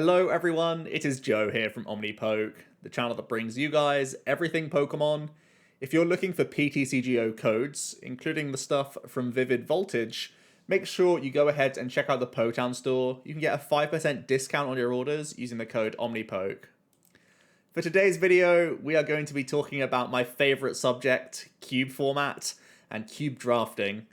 Hello everyone, it is Joe here from Omnipoke, the channel that brings you guys everything Pokemon. If you're looking for PTCGO codes, including the stuff from Vivid Voltage, make sure you go ahead and check out the Potown store. You can get a 5% discount on your orders using the code Omnipoke. For today's video, we are going to be talking about my favorite subject, cube format and cube drafting.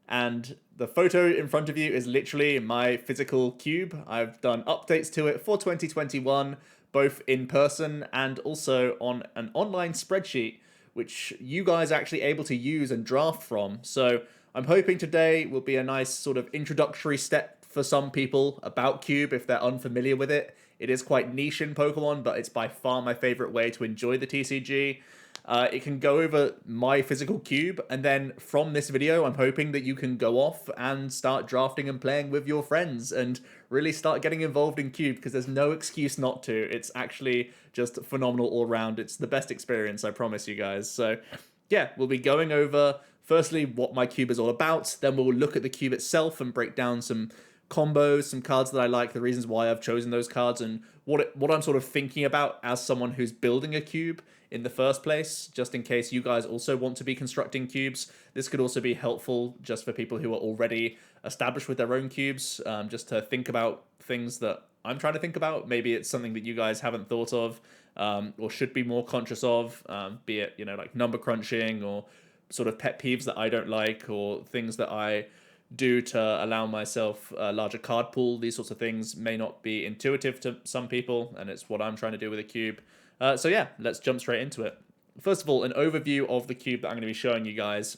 And the photo in front of you is literally my physical cube. I've done updates to it for 2021, both in person and also on an online spreadsheet, which you guys are actually able to use and draft from. So I'm hoping today will be a nice sort of introductory step for some people about Cube if they're unfamiliar with it. It is quite niche in Pokemon, but it's by far my favorite way to enjoy the TCG. It can go over my physical cube, and then from this video, I'm hoping that you can go off and start drafting and playing with your friends and really start getting involved in Cube, because there's no excuse not to. It's actually just phenomenal all around. It's the best experience, I promise you guys. So yeah, we'll be going over, firstly, what my cube is all about, then we'll look at the cube itself and break down some combos, some cards that I like, the reasons why I've chosen those cards, and what I'm sort of thinking about as someone who's building a cube in the first place, just in case you guys also want to be constructing cubes. This could also be helpful just for people who are already established with their own cubes, just to think about things that I'm trying to think about. Maybe it's something that you guys haven't thought of, or should be more conscious of, be it, like number crunching or sort of pet peeves that I don't like, or things that I do to allow myself a larger card pool. These sorts of things may not be intuitive to some people, and it's what I'm trying to do with a cube. So yeah, let's jump straight into it. First of all, an overview of the cube that I'm going to be showing you guys.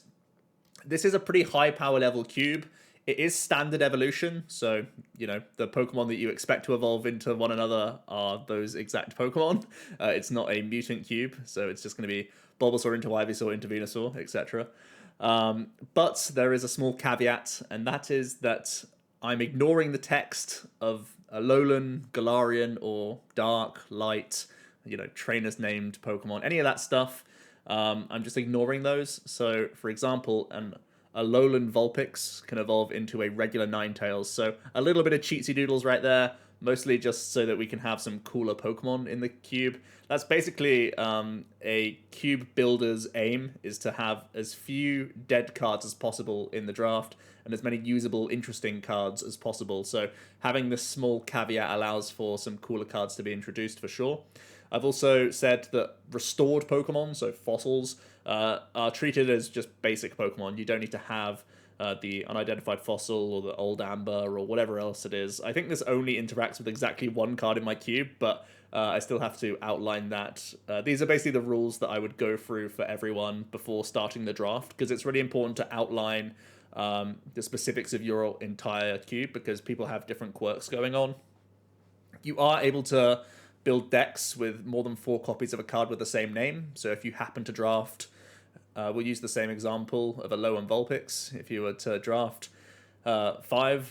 This is a pretty high power level cube. It is standard evolution, so, the Pokemon that you expect to evolve into one another are those exact Pokemon. It's not a mutant cube, so it's just going to be Bulbasaur into Ivysaur into Venusaur, etc. But there is a small caveat, and that is that I'm ignoring the text of Alolan, Galarian, or Dark, Light, trainers named Pokemon, any of that stuff. I'm just ignoring those. So, for example, an Alolan Vulpix can evolve into a regular Ninetales. So, a little bit of cheatsy doodles right there, mostly just so that we can have some cooler Pokemon in the cube. That's basically a cube builder's aim, is to have as few dead cards as possible in the draft and as many usable, interesting cards as possible. So having this small caveat allows for some cooler cards to be introduced for sure. I've also said that restored Pokemon, so fossils, are treated as just basic Pokemon. You don't need to have the unidentified fossil or the old amber or whatever else it is. I think this only interacts with exactly one card in my cube, but I still have to outline that. These are basically the rules that I would go through for everyone before starting the draft, because it's really important to outline the specifics of your entire cube, because people have different quirks going on. You are able to build decks with more than 4 copies of a card with the same name, so if you happen to draft, we'll use the same example of Alolan Vulpix. If you were to draft 5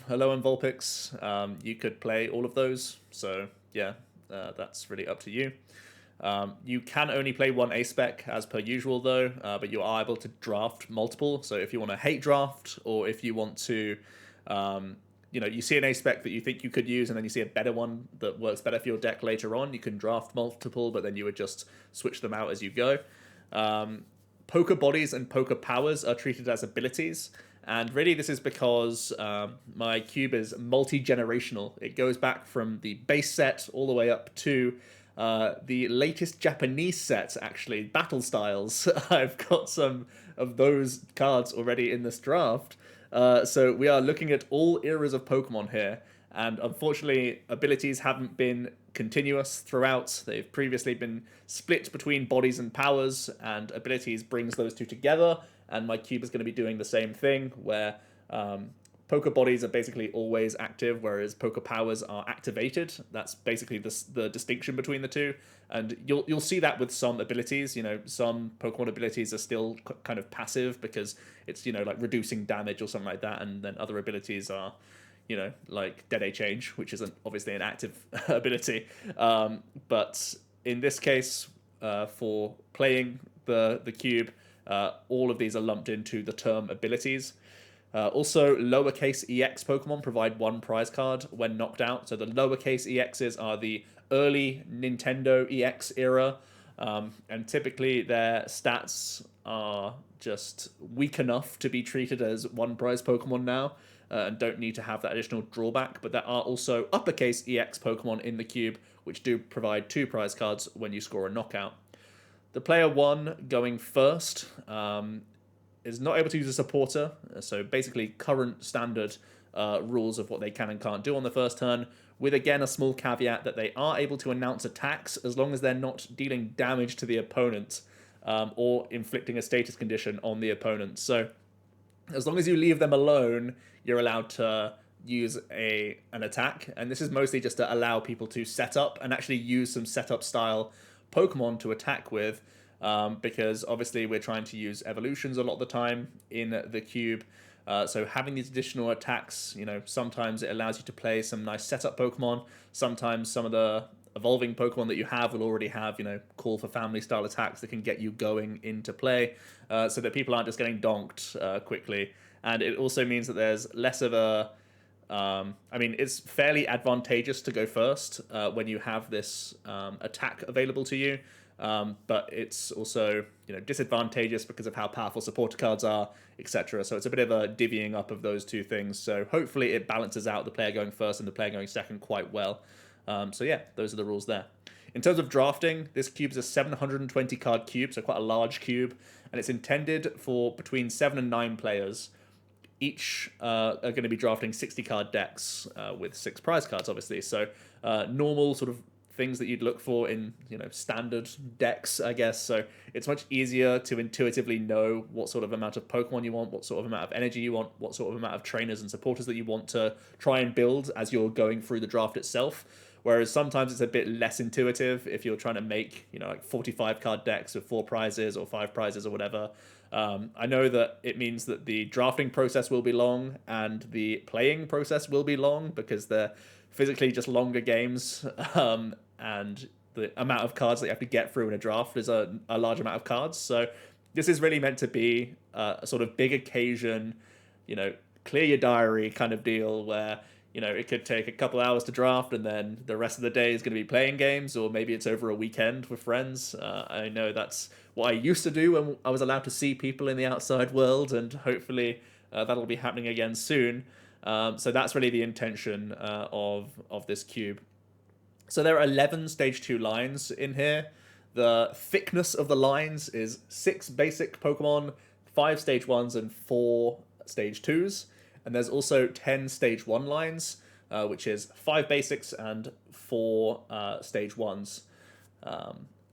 Alolan Vulpix, you could play all of those. So yeah, that's really up to you. You can only play one A-Spec as per usual though, but you are able to draft multiple. So if you want to hate draft, or if you want to, you see an A-Spec that you think you could use and then you see a better one that works better for your deck later on, you can draft multiple, but then you would just switch them out as you go. Poker Bodies and Poker Powers are treated as abilities, and really this is because my cube is multi-generational. It goes back from the base set all the way up to the latest Japanese set, actually, Battle Styles. I've got some of those cards already in this draft. So we are looking at all eras of Pokemon here, and unfortunately abilities haven't been continuous throughout. They've previously been split between bodies and powers, and abilities brings those two together, and my cube is going to be doing the same thing, where Poker Bodies are basically always active, whereas Poker Powers are activated. That's basically the distinction between the two, and you'll see that with some abilities. Some Pokemon abilities are still kind of passive because it's like reducing damage or something like that, and then other abilities are like Dead Change, which isn't obviously an active ability. But in this case, for playing the cube, all of these are lumped into the term abilities. Also, lowercase EX Pokemon provide one prize card when knocked out. So the lowercase EXs are the early Nintendo EX era, and typically their stats are just weak enough to be treated as one prize Pokemon now, and don't need to have that additional drawback. But there are also uppercase EX Pokemon in the cube, which do provide two prize cards when you score a knockout. The player one going first is not able to use a supporter, so basically current standard rules of what they can and can't do on the first turn, with again a small caveat that they are able to announce attacks as long as they're not dealing damage to the opponent or inflicting a status condition on the opponent. So as long as you leave them alone, you're allowed to use an attack, and this is mostly just to allow people to set up and actually use some setup style Pokemon to attack with, because obviously we're trying to use evolutions a lot of the time in the cube. So having these additional attacks, sometimes it allows you to play some nice setup Pokemon. Sometimes some of the evolving Pokemon that you have will already have, call for family style attacks that can get you going into play, so that people aren't just getting donked quickly. And it also means that there's less of a it's fairly advantageous to go first when you have this attack available to you, but it's also disadvantageous because of how powerful supporter cards are, etc. So it's a bit of a divvying up of those two things. So hopefully it balances out the player going first and the player going second quite well. So yeah, those are the rules there. In terms of drafting, this cube is a 720 card cube, so quite a large cube, and it's intended for between 7 and 9 players. Each are going to be drafting 60 card decks with 6 prize cards, obviously. So normal sort of things that you'd look for in standard decks, I guess. So it's much easier to intuitively know what sort of amount of Pokemon you want, what sort of amount of energy you want, what sort of amount of trainers and supporters that you want to try and build as you're going through the draft itself. Whereas sometimes it's a bit less intuitive if you're trying to make 45 card decks with 4 prizes or 5 prizes or whatever. I know that it means that the drafting process will be long and the playing process will be long because they're physically just longer games, and the amount of cards that you have to get through in a draft is a large amount of cards. So this is really meant to be a sort of big occasion, clear your diary kind of deal where it could take a couple hours to draft and then the rest of the day is going to be playing games, or maybe it's over a weekend with friends. I know that's what I used to do when I was allowed to see people in the outside world, and hopefully that'll be happening again soon. So that's really the intention of this cube. So there are 11 stage 2 lines in here. The thickness of the lines is 6 basic Pokemon, 5 stage 1s, and 4 stage 2s. And there's also 10 stage 1 lines, which is 5 basics and 4 stage 1s.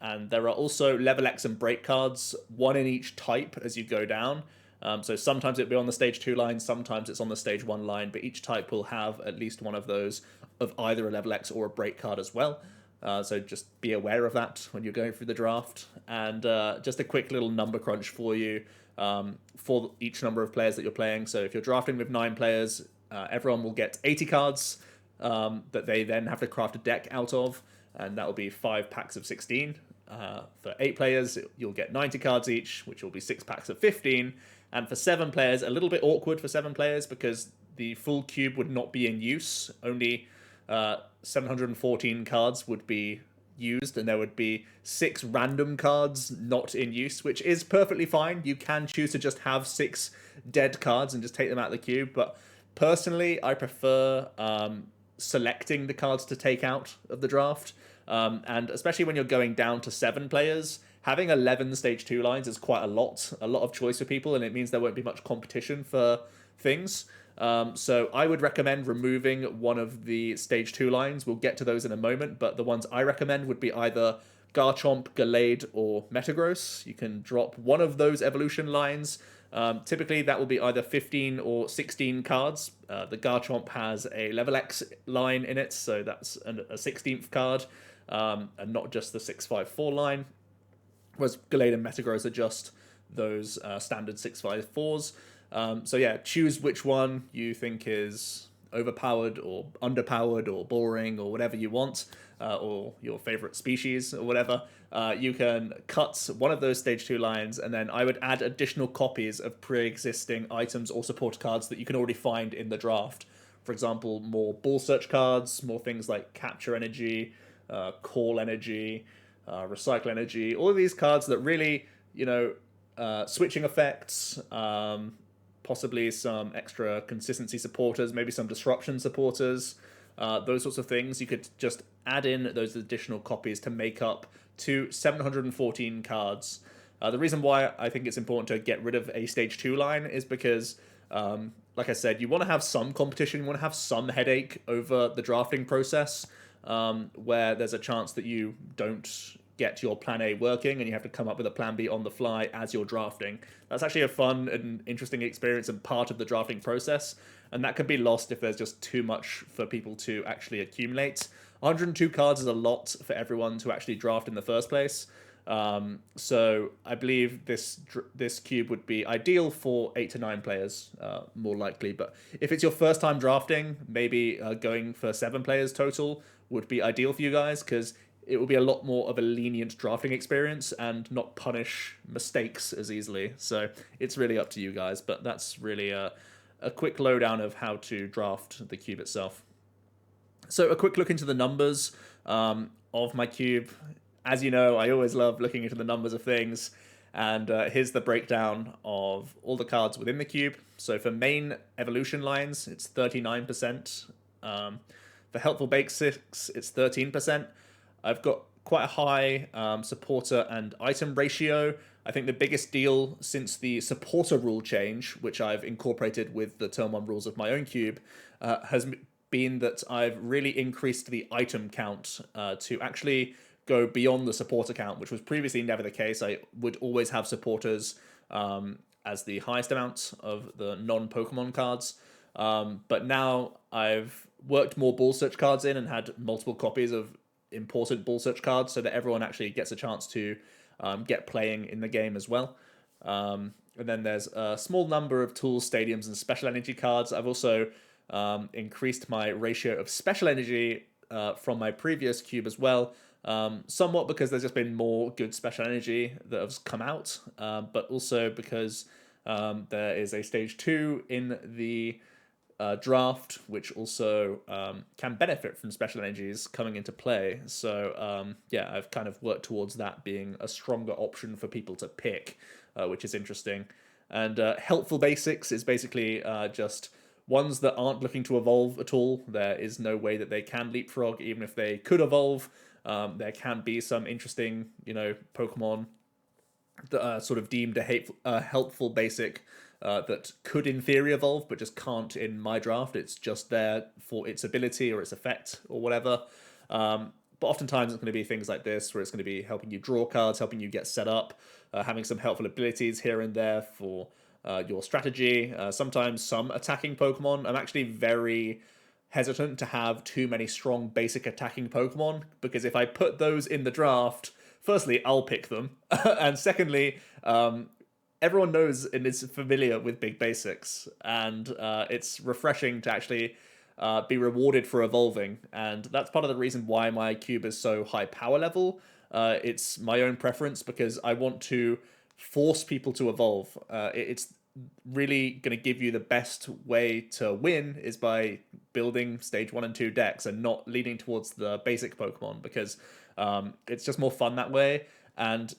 And there are also level X and break cards, 1 in each type as you go down. So sometimes it'll be on the stage 2 line, sometimes it's on the stage 1 line, but each type will have at least one of those of either a level X or a break card as well. So just be aware of that when you're going through the draft. And just a quick little number crunch for you for each number of players that you're playing. So if you're drafting with 9 players, everyone will get 80 cards that they then have to craft a deck out of, and that will be 5 packs of 16. For 8 players, you'll get 90 cards each, which will be 6 packs of 15. And for 7 players, a little bit awkward for 7 players because the full cube would not be in use. Only 714 cards would be used, and there would be 6 random cards not in use, which is perfectly fine. You can choose to just have 6 dead cards and just take them out of the cube, but personally, I prefer selecting the cards to take out of the draft. And especially when you're going down to 7 players, having 11 stage 2 lines is quite a lot of choice for people, and it means there won't be much competition for things. So I would recommend removing one of the stage 2 lines. We'll get to those in a moment, but the ones I recommend would be either Garchomp, Gallade, or Metagross. You can drop one of those evolution lines. Typically, that will be either 15 or 16 cards. The Garchomp has a level X line in it, so that's a 16th card, and not just the 654 line. Whereas Gallade and Metagross are just those standard 654s. So yeah, choose which one you think is overpowered or underpowered or boring or whatever you want, or your favorite species or whatever, you can cut one of those stage 2 lines, and then I would add additional copies of pre-existing items or support cards that you can already find in the draft. For example, more ball search cards, more things like capture energy, call energy, recycle energy, all of these cards that really, switching effects, possibly some extra consistency supporters, maybe some disruption supporters, those sorts of things. You could just add in those additional copies to make up to 714 cards. The reason why I think it's important to get rid of a stage 2 line is because, like I said, you want to have some competition, you want to have some headache over the drafting process, where there's a chance that you don't get your plan A working and you have to come up with a plan B on the fly as you're drafting. That's actually a fun and interesting experience and part of the drafting process, and that can be lost if there's just too much for people to actually accumulate. 102 cards is a lot for everyone to actually draft in the first place. So I believe this cube would be ideal for 8 to 9 players, more likely. But if it's your first time drafting, maybe going for 7 players total would be ideal for you guys, because it will be a lot more of a lenient drafting experience and not punish mistakes as easily. So it's really up to you guys, but that's really a quick lowdown of how to draft the cube itself. So a quick look into the numbers of my cube. As you know, I always love looking into the numbers of things, and here's the breakdown of all the cards within the cube. So for main evolution lines, it's 39%. For helpful basics, it's 13%. I've got quite a high supporter and item ratio. I think the biggest deal since the supporter rule change, which I've incorporated with the Turn 1 rules of my own cube, has been that I've really increased the item count to actually go beyond the supporter count, which was previously never the case. I would always have supporters as the highest amount of the non-Pokemon cards. But now I've worked more ball search cards in and had multiple copies of important ball search cards so that everyone actually gets a chance to get playing in the game as well. And then there's a small number of tools, stadiums, and special energy cards. I've also increased my ratio of special energy from my previous cube as well, somewhat because there's just been more good special energy that has come out, but also because there is a stage 2 in the draft, which also can benefit from special energies coming into play. So yeah, I've kind of worked towards that being a stronger option for people to pick, which is interesting. And helpful basics is basically just ones that aren't looking to evolve at all. There is no way that they can leapfrog, even if they could evolve. There can be some interesting, Pokemon that are sort of deemed a helpful basic that could in theory evolve, but just can't in my draft. It's just there for its ability or its effect or whatever. But oftentimes it's going to be things like this, where it's going to be helping you draw cards, helping you get set up, having some helpful abilities here and there for your strategy. Sometimes some attacking Pokemon. I'm actually very hesitant to have too many strong basic attacking Pokemon, because if I put those in the draft, firstly, I'll pick them, and secondly, everyone knows and is familiar with big basics, and it's refreshing to actually be rewarded for evolving, and that's part of the reason why my cube is so high power level. It's my own preference because I want to force people to evolve. It's really going to give you the best way to win is by building stage 1 and 2 decks and not leaning towards the basic Pokemon, because it's just more fun that way. And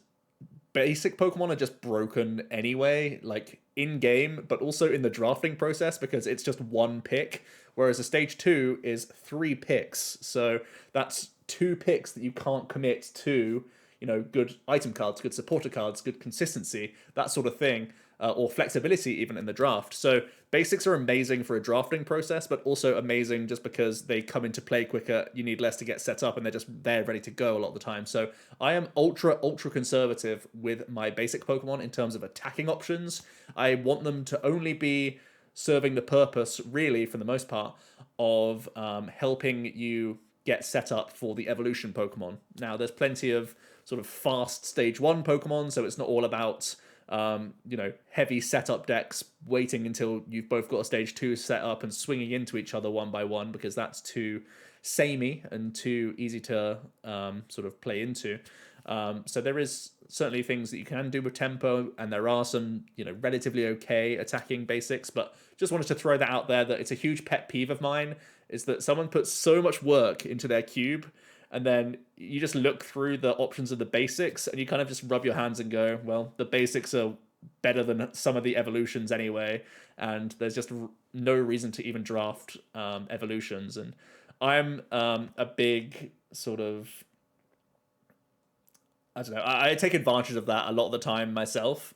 basic Pokemon are just broken anyway, like in game, but also in the drafting process, because it's just one pick, whereas a stage 2 is 3 picks. So that's 2 picks that you can't commit to, good item cards, good supporter cards, good consistency, that sort of thing, or flexibility even in the draft. So basics are amazing for a drafting process, but also amazing just because they come into play quicker. You need less to get set up, and they're just there ready to go a lot of the time. So I am ultra conservative with my basic Pokemon in terms of attacking options. I want them to only be serving the purpose, really, for the most part, of helping you get set up for the evolution Pokemon. Now, there's plenty of sort of fast stage 1 Pokemon, so it's not all about heavy setup decks, waiting until you've both got a stage 2 set up and swinging into each other one by one, because that's too samey and too easy to sort of play into. So there is certainly things that you can do with tempo, and there are some, relatively okay attacking basics, but just wanted to throw that out there, that it's a huge pet peeve of mine, is that someone puts so much work into their cube, and then you just look through the options of the basics, and you kind of just rub your hands and go, well, the basics are better than some of the evolutions anyway, and there's just no reason to even draft evolutions. And I'm a big sort of, I don't know, I take advantage of that a lot of the time myself,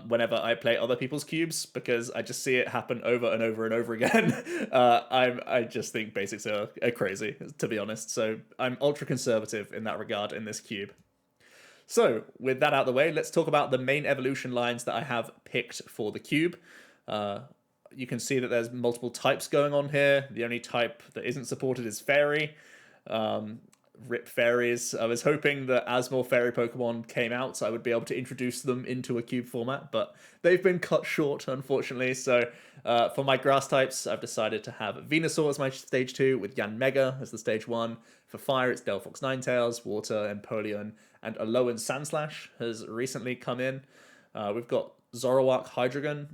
whenever I play other people's cubes, because I just see it happen over and over and over again. I just think basics are crazy, to be honest. So I'm ultra conservative in that regard in this cube. So with that out of the way, let's talk about the main evolution lines that I have picked for the cube. You can see that there's multiple types going on here. The only type that isn't supported is Fairy. Rip fairies. I was hoping that as more fairy Pokemon came out, I would be able to introduce them into a cube format, but they've been cut short, unfortunately. So for my grass types, I've decided to have Venusaur as my stage 2, with Yanmega as the stage 1. For fire, it's Delphox Ninetales, water, Empoleon, and Alolan Sandslash has recently come in. We've got Zoroark Hydreigon,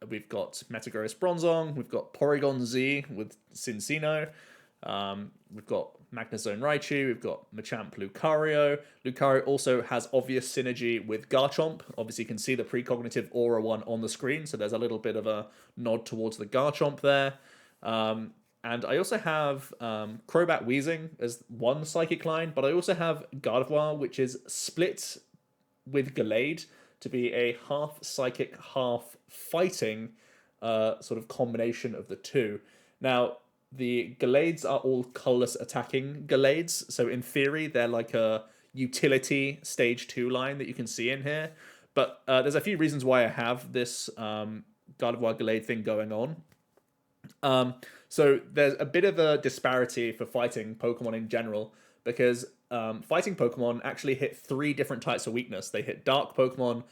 we've got Metagross Bronzong, we've got Porygon Z with Cinccino, we've got Magnezone Raichu, we've got Machamp Lucario. Lucario also has obvious synergy with Garchomp. Obviously, you can see the precognitive aura one on the screen, so there's a little bit of a nod towards the Garchomp there. And I also have Crobat Weezing as one psychic line, but I also have Gardevoir, which is split with Gallade to be a half psychic, half fighting sort of combination of the two. Now, the Gallades are all colorless attacking Gallades, so in theory, they're like a utility stage 2 line that you can see in here. But there's a few reasons why I have this Gardevoir Gallade thing going on. So there's a bit of a disparity for fighting Pokemon in general, because fighting Pokemon actually hit 3 different types of weakness. They hit Dark Pokemon,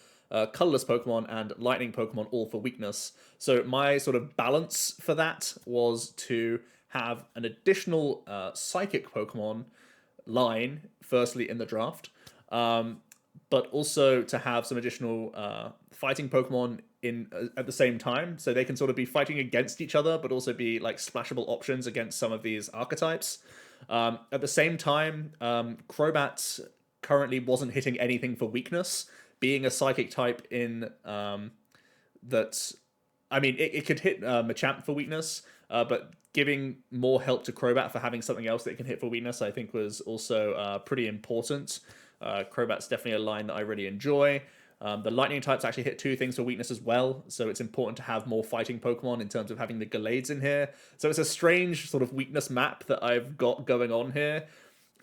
colorless Pokemon, and lightning Pokemon, all for weakness. So my sort of balance for that was to have an additional psychic Pokemon line, firstly in the draft, but also to have some additional fighting Pokemon in at the same time, so they can sort of be fighting against each other, but also be like splashable options against some of these archetypes. At the same time, Crobat currently wasn't hitting anything for weakness, being a psychic type in that. I mean, it could hit Machamp for weakness, but giving more help to Crobat for having something else that it can hit for weakness, I think was also pretty important. Crobat's definitely a line that I really enjoy. The lightning types actually hit 2 things for weakness as well, so it's important to have more fighting Pokemon in terms of having the Gallades in here. So it's a strange sort of weakness map that I've got going on here.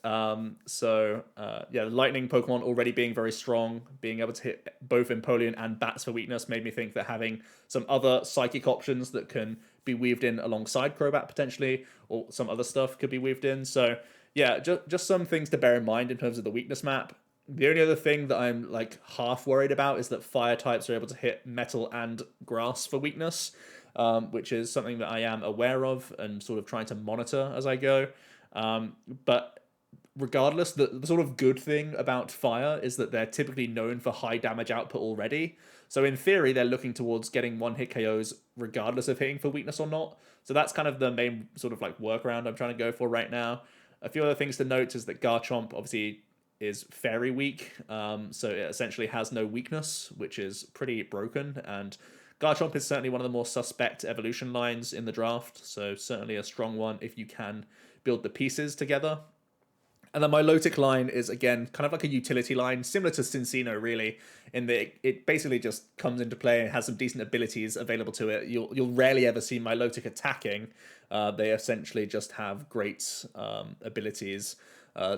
The lightning Pokemon already being very strong, being able to hit both Empoleon and Bats for weakness made me think that having some other psychic options that can be weaved in alongside Crobat potentially, or some other stuff could be weaved in. So yeah, just some things to bear in mind in terms of the weakness map. The only other thing that I'm like half worried about is that fire types are able to hit metal and grass for weakness, which is something that I am aware of and sort of trying to monitor as I go. But regardless, the sort of good thing about fire is that they're typically known for high damage output already. So in theory, they're looking towards getting one-hit KOs regardless of hitting for weakness or not. So that's kind of the main sort of like workaround I'm trying to go for right now. A few other things to note is that Garchomp obviously is fairy weak, so it essentially has no weakness, which is pretty broken, and Garchomp is certainly one of the more suspect evolution lines in the draft, so certainly a strong one if you can build the pieces together. And then my Lotic line is, again, kind of like a utility line, similar to Cinccino, really, in that it basically just comes into play and has some decent abilities available to it. You'll rarely ever see my Lotic attacking. They essentially just have great abilities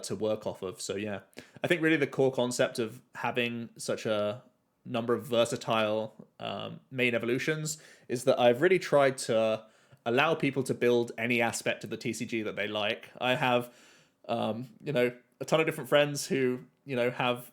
to work off of. So yeah, I think really the core concept of having such a number of versatile main evolutions is that I've really tried to allow people to build any aspect of the TCG that they like. I have a ton of different friends who have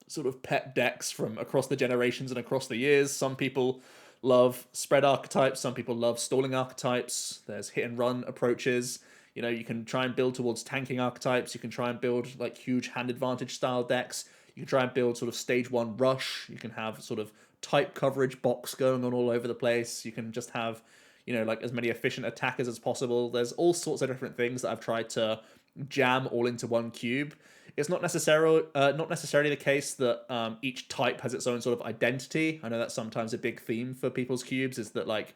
sort of pet decks from across the generations and across the years. Some people love spread archetypes, some people love stalling archetypes. There's hit and run approaches. You know, you can try and build towards tanking archetypes. You can try and build like huge hand advantage style decks. You can try and build sort of stage one rush. You can have sort of type coverage box going on all over the place. You can just have, you know, like as many efficient attackers as possible. There's all sorts of different things that I've tried to jam all into one cube. It's not necessarily the case that each type has its own sort of identity. I know that's sometimes a big theme for people's cubes, is that like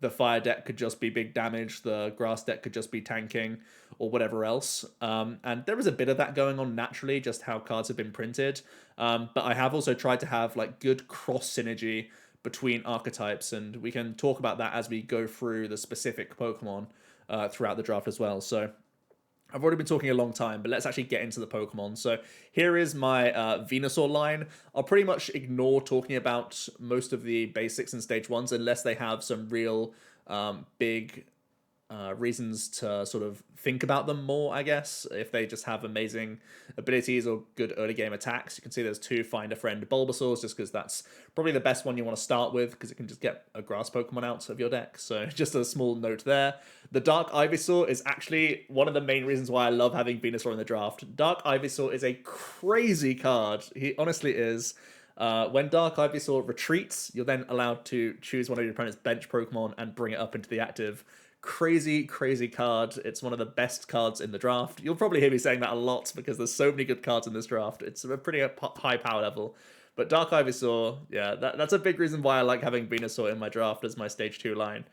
the fire deck could just be big damage, the grass deck could just be tanking, or whatever else. And there is a bit of that going on naturally, just how cards have been printed. But I have also tried to have like good cross synergy between archetypes, and we can talk about that as we go through the specific Pokemon throughout the draft as well. So I've already been talking a long time, but let's actually get into the Pokemon. So here is my Venusaur line. I'll pretty much ignore talking about most of the basics and stage ones unless they have some real big reasons to sort of think about them more, I guess. If they just have amazing abilities or good early game attacks. You can see there's two Find a Friend Bulbasaurs, just because that's probably the best one you want to start with, because it can just get a grass Pokemon out of your deck. So just a small note there. The Dark Ivysaur is actually one of the main reasons why I love having Venusaur in the draft. Dark Ivysaur is a crazy card. He honestly is. When Dark Ivysaur retreats, you're then allowed to choose one of your opponent's bench Pokemon and bring it up into the active. Crazy, crazy card. It's one of the best cards in the draft. You'll probably hear me saying that a lot because there's so many good cards in this draft. It's a pretty high power level. But Dark Ivysaur, yeah, that's a big reason why I like having Venusaur in my draft as my stage 2 line.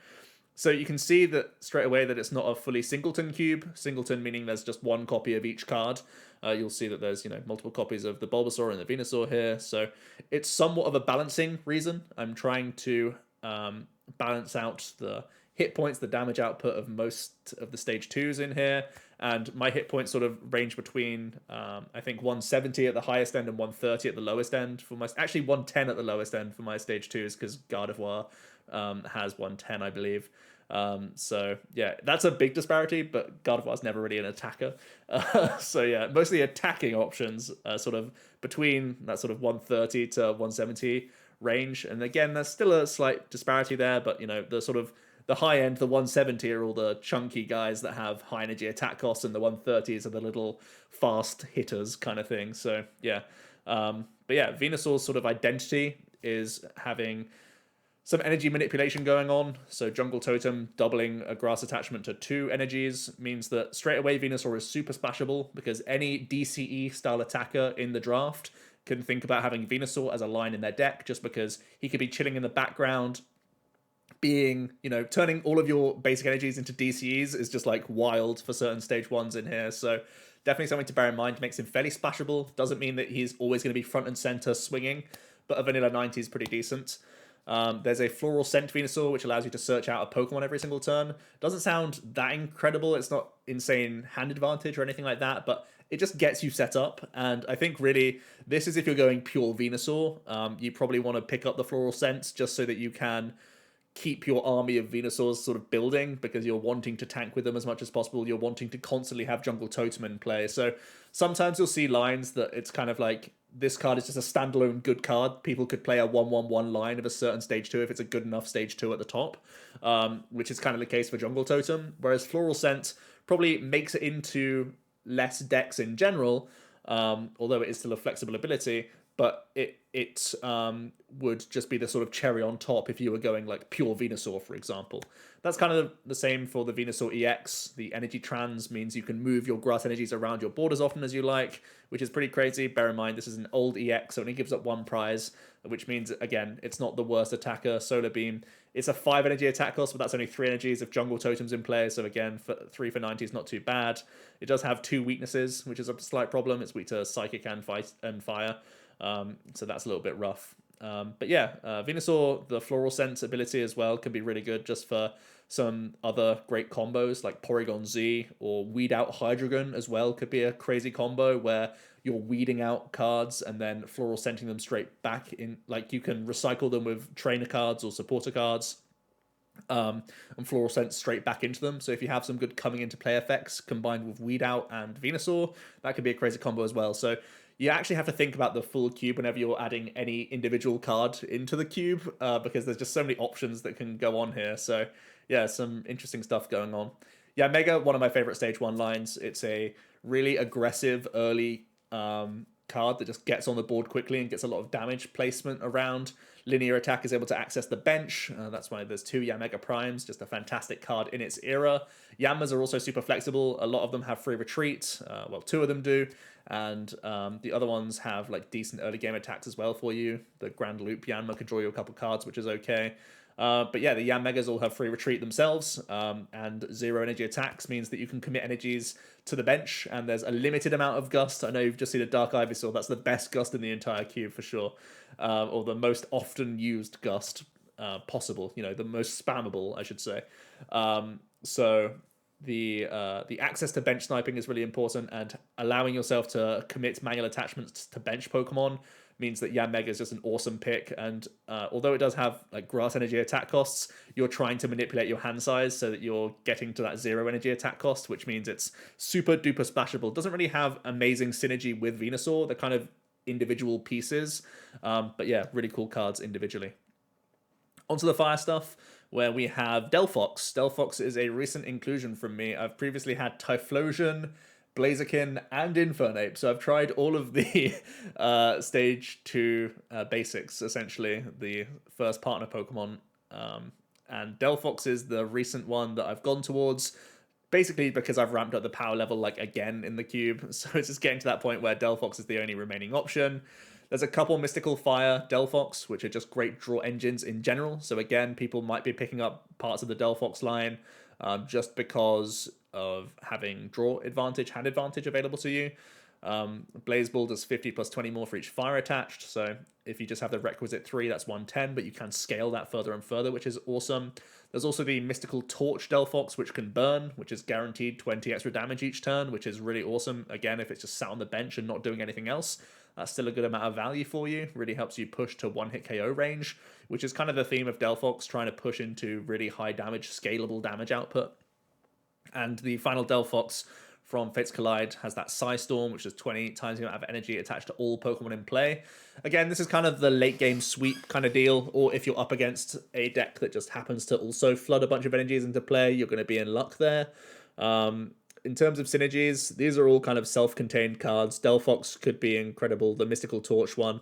So you can see that straight away that it's not a fully singleton cube. Singleton meaning there's just one copy of each card. You'll see that there's, you know, multiple copies of the Bulbasaur and the Venusaur here. So it's somewhat of a balancing reason. I'm trying to balance out the hit points, the damage output of most of the stage 2s in here. And my hit points sort of range between, I think, 170 at the highest end and 130 at the lowest end. Actually, 110 at the lowest end for my stage 2s, because Gardevoir has 110, I believe. So yeah, that's a big disparity, but Gardevoir's never really an attacker. So yeah, mostly attacking options sort of between that sort of 130 to 170 range. And again, there's still a slight disparity there, but you know, the high end, the 170 are all the chunky guys that have high energy attack costs, and the 130s are the little fast hitters kind of thing. So yeah, but yeah, Venusaur's sort of identity is having some energy manipulation going on. So Jungle Totem doubling a grass attachment to 2 energies means that straight away Venusaur is super splashable, because any DCE style attacker in the draft can think about having Venusaur as a line in their deck, just because he could be chilling in the background, being, you know, turning all of your basic energies into DCEs is just like wild for certain stage 1s in here. So definitely something to bear in mind. Makes him fairly splashable. Doesn't mean that he's always going to be front and center swinging, but a vanilla 90 is pretty decent. There's a Floral Scent Venusaur, which allows you to search out a Pokemon every single turn. Doesn't sound that incredible. It's not insane hand advantage or anything like that, but it just gets you set up. And I think really this is if you're going pure Venusaur. You probably want to pick up the Floral Scent just so that you can keep your army of Venusaurs sort of building, because you're wanting to tank with them as much as possible. You're wanting to constantly have Jungle Totem in play. So sometimes you'll see lines that it's kind of like, this card is just a standalone good card. People could play a 1/1/1 line of a certain stage 2 if it's a good enough stage 2 at the top, which is kind of the case for Jungle Totem. Whereas Floral Scent probably makes it into less decks in general, although it is still a flexible ability, but it would just be the sort of cherry on top if you were going like pure Venusaur, for example. That's kind of the same for the Venusaur EX. The Energy Trans means you can move your grass energies around your board as often as you like, which is pretty crazy. Bear in mind, this is an old EX, so it only gives up 1 prize, which means, again, it's not the worst attacker. Solar Beam, it's a 5 energy attack cost, but that's only 3 energies if Jungle Totem's in play, so again, 3 for 90 is not too bad. It does have 2 weaknesses, which is a slight problem. It's weak to Psychic and Fire, so that's a little bit rough. But yeah, Venusaur, the Floral Scent ability as well, can be really good just for some other great combos like Porygon Z, or Weed Out Hydreigon as well could be a crazy combo where you're weeding out cards and then Floral Scenting them straight back in. Like, you can recycle them with trainer cards or supporter cards, and Floral Scent straight back into them. So if you have some good coming into play effects combined with Weed Out and Venusaur, that could be a crazy combo as well. So You actually have to think about the full cube whenever you're adding any individual card into the cube, because there's just so many options that can go on here. So yeah, some interesting stuff going on. Yeah, Mega, one of my favorite stage one lines. It's a really aggressive early card that just gets on the board quickly and gets a lot of damage placement around. Linear attack is able to access the bench. That's why there's two Yamega Primes, just a fantastic card in its era. Yamas are also super flexible. A lot of them have free retreat. Well, two of them do. And the other ones have like decent early game attacks as well for you. The Grand Loop Yanma can draw you a couple cards, which is okay. But yeah, the Yam Megas all have free retreat themselves, and zero energy attacks means that you can commit energies to the bench, and there's a limited amount of Gust. I know you've just seen a Dark Ivysaur, that's the best Gust in the entire cube for sure, or the most often used Gust possible, the most spammable, I should say. So the access to bench sniping is really important, and allowing yourself to commit manual attachments to bench Pokemon means that Yanmega is just an awesome pick. And although it does have like grass energy attack costs, you're trying to manipulate your hand size so that you're getting to that zero energy attack cost, which means it's super duper splashable. Doesn't really have amazing synergy with Venusaur. They're kind of individual pieces, but yeah, really cool cards individually. Onto the fire stuff, where we have Delphox. Delphox is a recent inclusion from me. I've previously had Typhlosion, Blaziken, and Infernape, so I've tried all of the Stage 2 basics, essentially, the first partner Pokemon, and Delphox is the recent one that I've gone towards, basically because I've ramped up the power level like again in the cube, so it's just getting to that point where Delphox is the only remaining option. There's a couple Mystical Fire Delphox, which are just great draw engines in general. So again, people might be picking up parts of the Delphox line just because of having draw advantage, hand advantage available to you. Blaze Ball does 50 plus 20 more for each fire attached. So if you just have the requisite 3, that's 110, but you can scale that further and further, which is awesome. There's also the Mystical Torch Delphox, which can burn, which is guaranteed 20 extra damage each turn, which is really awesome. Again, if it's just sat on the bench and not doing anything else, that's still a good amount of value for you. Really helps you push to one-hit KO range, which is kind of the theme of Delphox, trying to push into really high damage, scalable damage output. And the final Delphox from Fates Collide has that Psystorm, which is 20 times the amount of energy attached to all Pokemon in play. Again, this is kind of the late game sweep kind of deal, or if you're up against a deck that just happens to also flood a bunch of energies into play, you're going to be in luck there. In terms of synergies, these are all kind of self-contained cards. Delphox could be incredible. The Mystical Torch one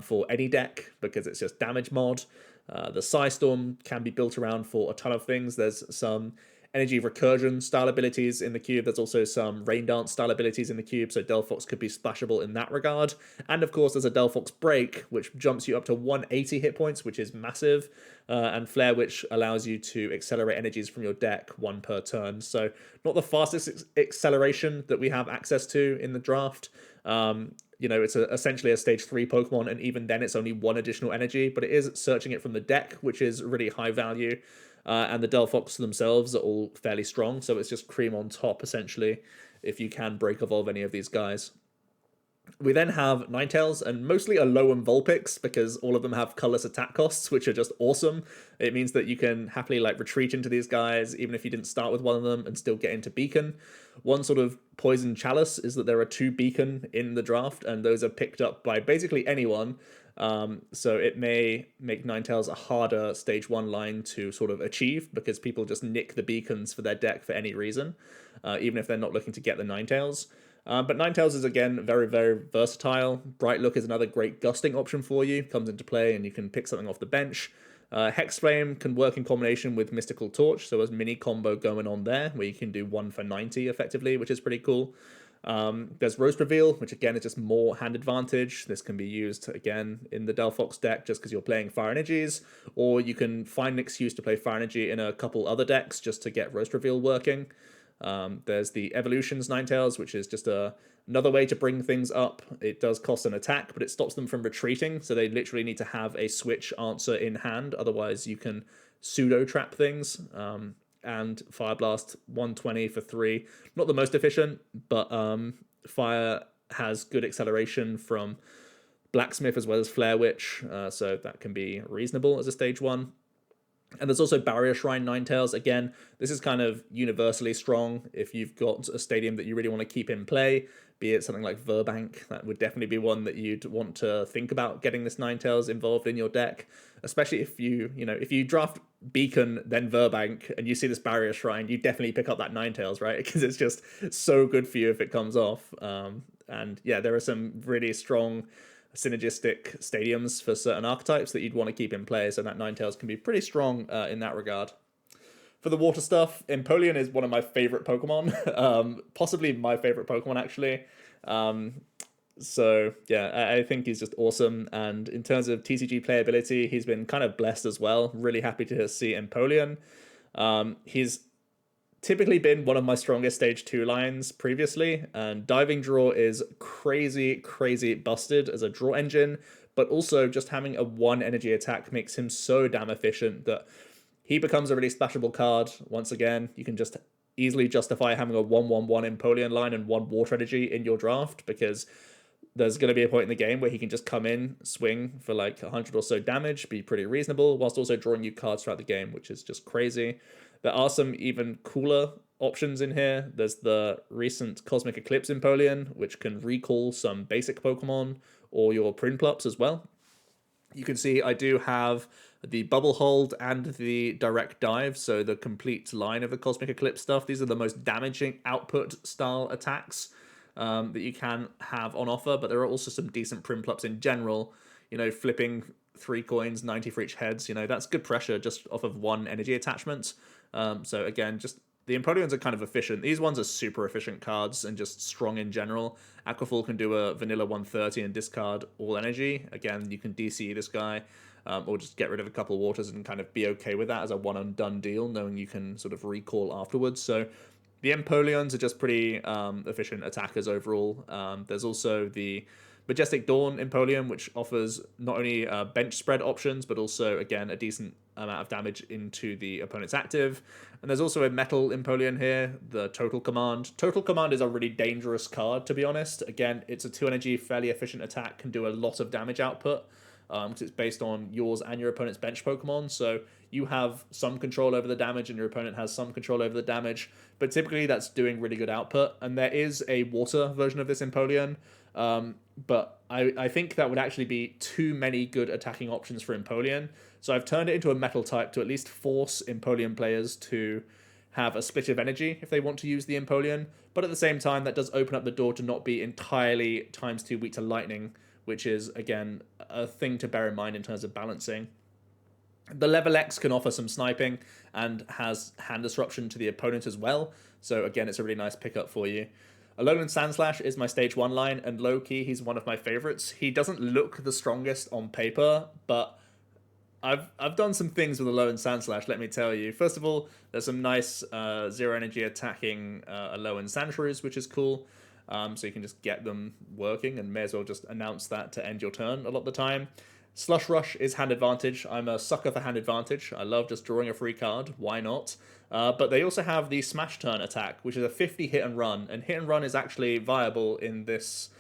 for any deck, because it's just damage mod. The Psystorm can be built around for a ton of things. There's some energy recursion style abilities in the cube. There's also some rain dance style abilities in the cube, so Delphox could be splashable in that regard. And of course, there's a Delphox break, which jumps you up to 180 hit points, which is massive, and Flare Witch allows you to accelerate energies from your deck 1 per turn. So not the fastest acceleration that we have access to in the draft. It's essentially a stage 3 Pokemon, and even then it's only 1 additional energy, but it is searching it from the deck, which is really high value. And the Delphox themselves are all fairly strong, so it's just cream on top, essentially, if you can break evolve any of these guys. We then have Ninetales, and mostly Alolan Vulpix, because all of them have colorless attack costs, which are just awesome. It means that you can happily retreat into these guys, even if you didn't start with one of them, and still get into Beacon. One sort of poison chalice is that there are 2 Beacon in the draft, and those are picked up by basically anyone. So it may make Ninetales a harder stage 1 line to sort of achieve, because people just nick the beacons for their deck for any reason, even if they're not looking to get the Ninetales. But Ninetales is, again, very, very versatile. Bright Look is another great gusting option for you. Comes into play and you can pick something off the bench. Hexflame can work in combination with Mystical Torch, so there's mini combo going on there, where you can do 1 for 90 effectively, which is pretty cool. There's Roast Reveal, which again is just more hand advantage. This can be used again in the Delphox deck just because you're playing Fire Energies, or you can find an excuse to play Fire Energy in a couple other decks just to get Roast Reveal working. There's the Evolutions Ninetales, which is just another way to bring things up. It does cost an attack, but it stops them from retreating, so they literally need to have a switch answer in hand, otherwise you can pseudo-trap things. And Fire Blast 120 for 3. Not the most efficient, but Fire has good acceleration from Blacksmith as well as Flare Witch, so that can be reasonable as a stage 1. And there's also Barrier Shrine Ninetales. Again, this is kind of universally strong if you've got a stadium that you really want to keep in play, be it something like Verbank. That would definitely be one that you'd want to think about getting this Ninetales involved in your deck, especially if if you draft Beacon, then Verbank, and you see this Barrier Shrine, you definitely pick up that Ninetales, right? Because it's just so good for you if it comes off. And yeah, there are some really strong synergistic stadiums for certain archetypes that you'd want to keep in play, so that Ninetales can be pretty strong in that regard. For the water stuff, Empoleon is one of my favorite Pokemon, possibly my favorite Pokemon actually. So yeah, I think he's just awesome, and in terms of TCG playability, he's been kind of blessed as well. Really happy to see Empoleon. He's typically been one of my strongest stage 2 lines previously, and Diving Draw is crazy busted as a draw engine, but also just having a 1 energy attack makes him so damn efficient that he becomes a really splashable card. Once again, you can just easily justify having a 1/1/1 Empoleon line and 1 water energy in your draft, because there's going to be a point in the game where he can just come in, swing for like 100 or so damage, be pretty reasonable, whilst also drawing you cards throughout the game, which is just crazy. There are some even cooler options in here. There's the recent Cosmic Eclipse Empoleon, which can recall some basic Pokemon or your Prinplups as well. You can see I do have the Bubble Hold and the Direct Dive, so the complete line of the Cosmic Eclipse stuff. These are the most damaging output style attacks that you can have on offer, but there are also some decent Prinplups in general. Flipping 3 coins, 90 for each heads, that's good pressure just off of 1 energy attachment. So again, just the Empoleons are kind of efficient. These ones are super efficient cards and just strong in general. Aquafull can do a vanilla 130 and discard all energy. Again, you can DCE this guy, or just get rid of a couple of waters and kind of be okay with that as a one and done deal, knowing you can sort of recall afterwards. So the Empoleons are just pretty efficient attackers overall. There's also the Majestic Dawn Empoleon, which offers not only bench spread options, but also, again, a decent amount of damage into the opponent's active. And there's also a Metal Empoleon here, the Total Command. Total Command is a really dangerous card, to be honest. Again, it's a 2 energy, fairly efficient attack, can do a lot of damage output, because it's based on yours and your opponent's bench Pokemon. So you have some control over the damage, and your opponent has some control over the damage. But typically, that's doing really good output. And there is a water version of this Empoleon. But I think that would actually be too many good attacking options for Empoleon. So I've turned it into a metal type to at least force Empoleon players to have a split of energy if they want to use the Empoleon. But at the same time, that does open up the door to not be entirely ×2 weak to lightning, which is, again, a thing to bear in mind in terms of balancing. The level X can offer some sniping and has hand disruption to the opponent as well. So again, it's a really nice pickup for you. Alolan Sandslash is my stage 1 line, and low-key, he's one of my favorites. He doesn't look the strongest on paper, but I've done some things with Alolan Sandslash, let me tell you. First of all, there's some nice 0 energy attacking Alolan Sandshrews, which is cool. So you can just get them working, and may as well just announce that to end your turn a lot of the time. Slush Rush is hand advantage. I'm a sucker for hand advantage. I love just drawing a free card. Why not? But they also have the Smash Turn attack, which is a 50 hit and run. And hit and run is actually viable in this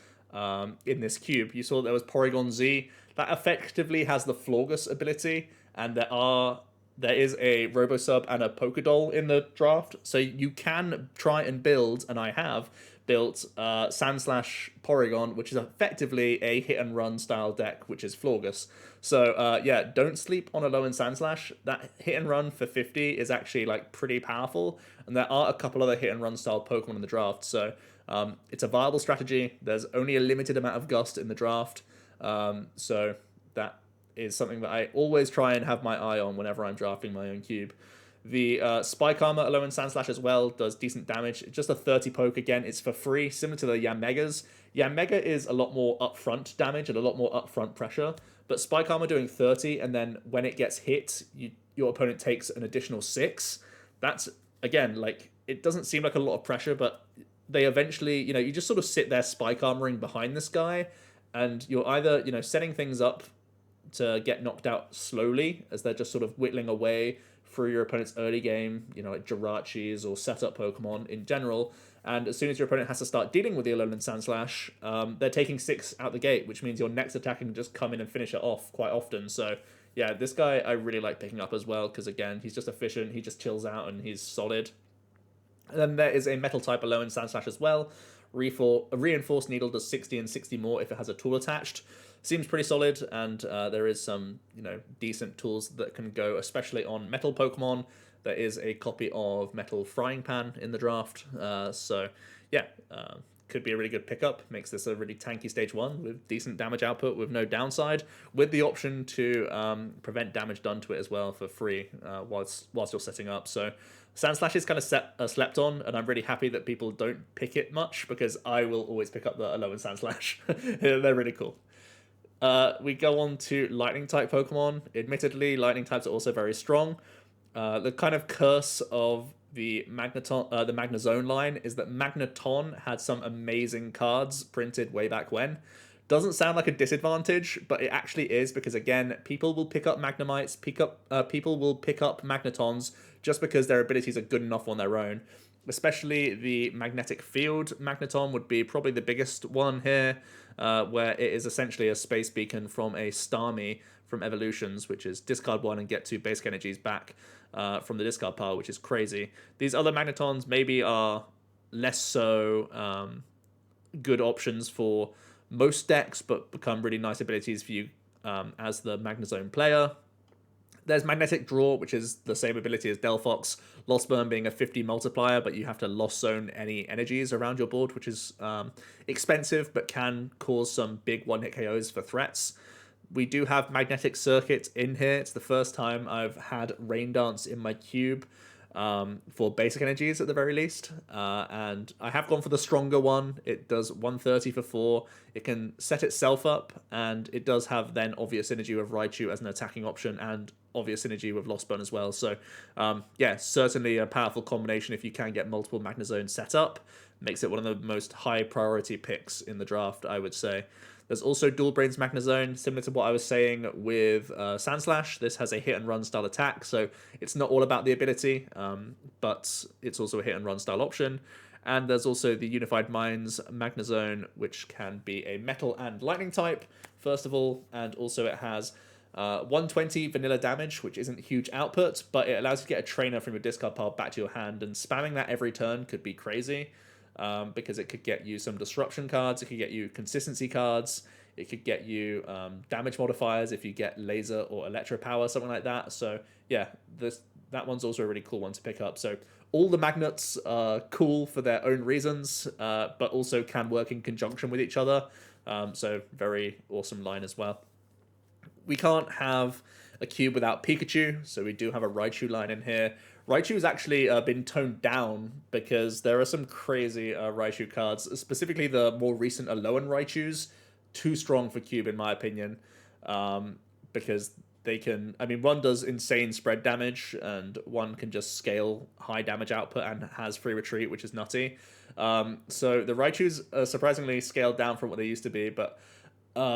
cube. You saw there was Porygon Z. That effectively has the Florgus ability, and there is a Robosub and a Pokédoll in the draft. So you can try and build, and I have built Sandslash Porygon, which is effectively a hit and run style deck, which is Florgus. So yeah, don't sleep on Alolan Sandslash. That hit and run for 50 is actually like pretty powerful, and there are a couple other hit and run style Pokemon in the draft. So it's a viable strategy. There's only a limited amount of Gust in the draft, so that is something that I always try and have my eye on whenever I'm drafting my own cube. The Spike Armor Alolan Sandslash as well does decent damage. Just a 30 poke again. It's for free, similar to the Yanmegas. Yanmega is a lot more upfront damage and a lot more upfront pressure. But Spike Armor doing 30, and then when it gets hit, your opponent takes an additional 6. That's, again, like, it doesn't seem like a lot of pressure, but they eventually, you just sort of sit there Spike Armoring behind this guy, and you're either, setting things up to get knocked out slowly as they're just sort of whittling away through your opponent's early game, like Jirachis or setup Pokemon in general. And as soon as your opponent has to start dealing with the Alolan Sandslash, they're taking 6 out the gate, which means your next attack can just come in and finish it off quite often. So Yeah, this guy I really like picking up as well because, again, he's just efficient, he just chills out, and he's solid. And then there is a metal type below in Sandslash as well. A reinforced needle does 60 and 60 more if it has a tool attached. Seems pretty solid, and there is some decent tools that can go, especially on metal Pokemon. There is a copy of Metal Frying Pan in the draft, so yeah, could be a really good pickup. Makes this a really tanky stage 1 with decent damage output with no downside, with the option to prevent damage done to it as well for free whilst you're setting up. So Sandslash is kind of slept on, and I'm really happy that people don't pick it much because I will always pick up the Alolan Sandslash. They're really cool. We go on to Lightning type Pokemon. Admittedly, Lightning types are also very strong. The kind of curse of the the Magnezone line is that Magneton had some amazing cards printed way back when. Doesn't sound like a disadvantage, but it actually is because, again, people will pick up Magnemites, people will pick up Magnetons just because their abilities are good enough on their own. Especially the Magnetic Field Magneton would be probably the biggest one here, where it is essentially a space beacon from a Starmie from Evolutions, which is discard 1 and get 2 basic energies back from the discard pile, which is crazy. These other Magnetons maybe are less so good options for most decks, but become really nice abilities for you as the Magnezone player. There's Magnetic Draw, which is the same ability as Delphox. Lost Burn being a 50 multiplier, but you have to Lost Zone any energies around your board, which is expensive, but can cause some big one-hit KOs for threats. We do have Magnetic Circuit in here. It's the first time I've had Rain Dance in my cube for basic energies at the very least. And I have gone for the stronger one. It does 130 for 4. It can set itself up, and it does have then obvious synergy with Raichu as an attacking option and obvious synergy with Lost Burn as well. So yeah, certainly a powerful combination if you can get multiple Magnezones set up. Makes it one of the most high priority picks in the draft, I would say. There's also Dual Brains Magnezone, similar to what I was saying with Sandslash. This has a hit and run style attack, so it's not all about the ability, but it's also a hit and run style option. And there's also the Unified Minds Magnezone, which can be a metal and lightning type, first of all, and also it has 120 vanilla damage, which isn't huge output, but it allows you to get a trainer from your discard pile back to your hand, and spamming that every turn could be crazy. Because it could get you some disruption cards, it could get you consistency cards, it could get you damage modifiers if you get laser or electro power, something like that. So yeah, that one's also a really cool one to pick up. So all the magnets are cool for their own reasons, but also can work in conjunction with each other. So very awesome line as well. We can't have a cube without Pikachu, so we do have a Raichu line in here. Raichu has actually been toned down because there are some crazy Raichu cards, specifically the more recent Alolan Raichus, too strong for cube in my opinion, because they can, I mean, one does insane spread damage and one can just scale high damage output and has free retreat, which is nutty. So the Raichus are surprisingly scaled down from what they used to be, but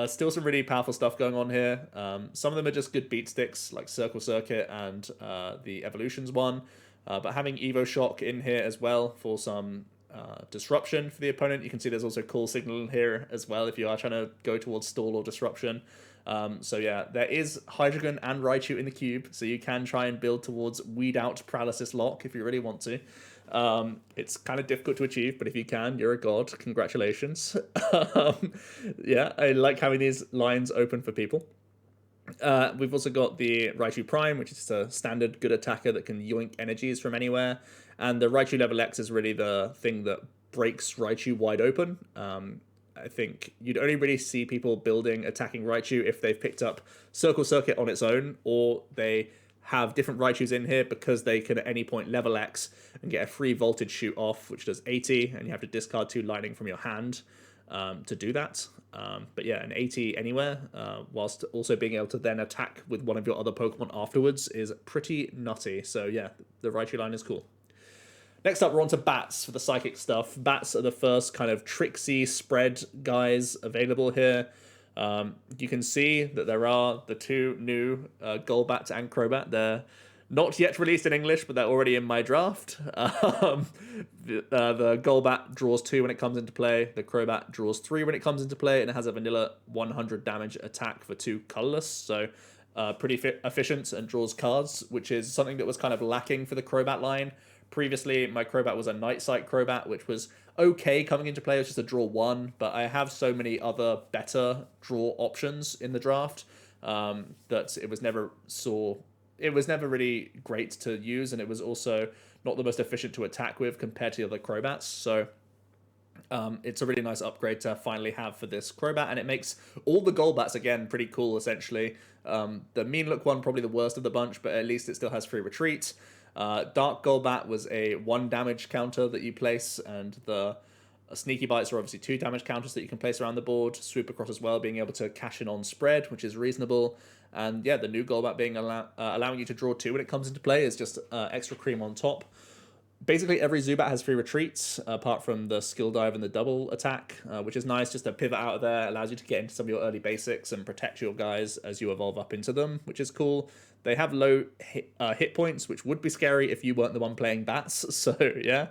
still some really powerful stuff going on here. Some of them are just good beat sticks, like Circle Circuit and the Evolutions one. But having Evo Shock in here as well for some disruption for the opponent. You can see there's also Call Signal here as well if you are trying to go towards stall or disruption. So yeah, there is Hydreigon and Raichu in the cube, so you can try and build towards Weed Out Paralysis Lock if you really want to. It's kind of difficult to achieve, but if you can, you're a god. Congratulations. Yeah, I like having these lines open for people. We've also got the Raichu Prime, which is a standard good attacker that can yoink energies from anywhere. And the Raichu Level X is really the thing that breaks Raichu wide open. I think you'd only really see people building attacking Raichu if they've picked up Circle Circuit on its own, or they have different Raichus in here because they can at any point level X and get a free Voltage Shoot off, which does 80, and you have to discard 2 lightning from your hand to do that. But yeah, an 80 anywhere, whilst also being able to then attack with one of your other Pokemon afterwards is pretty nutty. So yeah, the Raichu line is cool. Next up, we're on to Bats for the Psychic stuff. Bats are the first kind of tricksy spread guys available here. You can see that there are the 2 new Golbat and Crobat. They're not yet released in English, but they're already in my draft. The Golbat draws 2 when it comes into play. The Crobat draws 3 when it comes into play, and it has a vanilla 100 damage attack for 2 colorless. So pretty efficient and draws cards, which is something that was kind of lacking for the Crobat line. Previously, my Crobat was a Night Sight Crobat, which was okay coming into play. It was just a draw one, but I have so many other better draw options in the draft that it was never really great to use, and it was also not the most efficient to attack with compared to the other Crobats. So it's a really nice upgrade to finally have for this Crobat, and it makes all the Golbats, again, pretty cool, essentially. The mean look one, probably the worst of the bunch, but at least it still has free retreat. Dark Golbat was a 1 damage counter that you place, and the Sneaky Bites are obviously 2 damage counters that you can place around the board. Swoop across as well, being able to cash in on spread, which is reasonable. And yeah, the new Golbat being allowing you to draw 2 when it comes into play is just extra cream on top. Basically, every Zubat has free retreats, apart from the skill dive and the double attack, which is nice just to pivot out of there. Allows you to get into some of your early basics and protect your guys as you evolve up into them, which is cool. They have low hit points, which would be scary if you weren't the one playing bats. So yeah,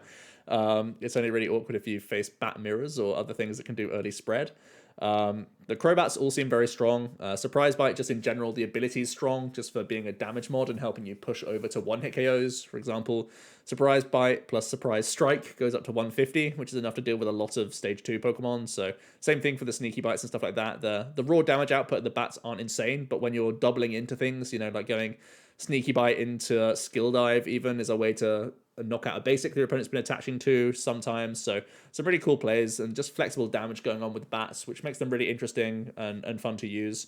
it's only really awkward if you face bat mirrors or other things that can do early spread. The Crobats all seem very strong. Surprise Bite, just in general, the ability is strong, just for being a damage mod and helping you push over to 1-hit KOs. For example, Surprise Bite plus Surprise Strike goes up to 150, which is enough to deal with a lot of Stage 2 Pokemon. So same thing for the Sneaky Bites and stuff like that. The raw damage output of the bats aren't insane, but when you're doubling into things, like going Sneaky Bite into Skill Dive even is a way to knock out a basic your opponent's been attaching to sometimes. So some really cool plays and just flexible damage going on with bats, which makes them really interesting and fun to use.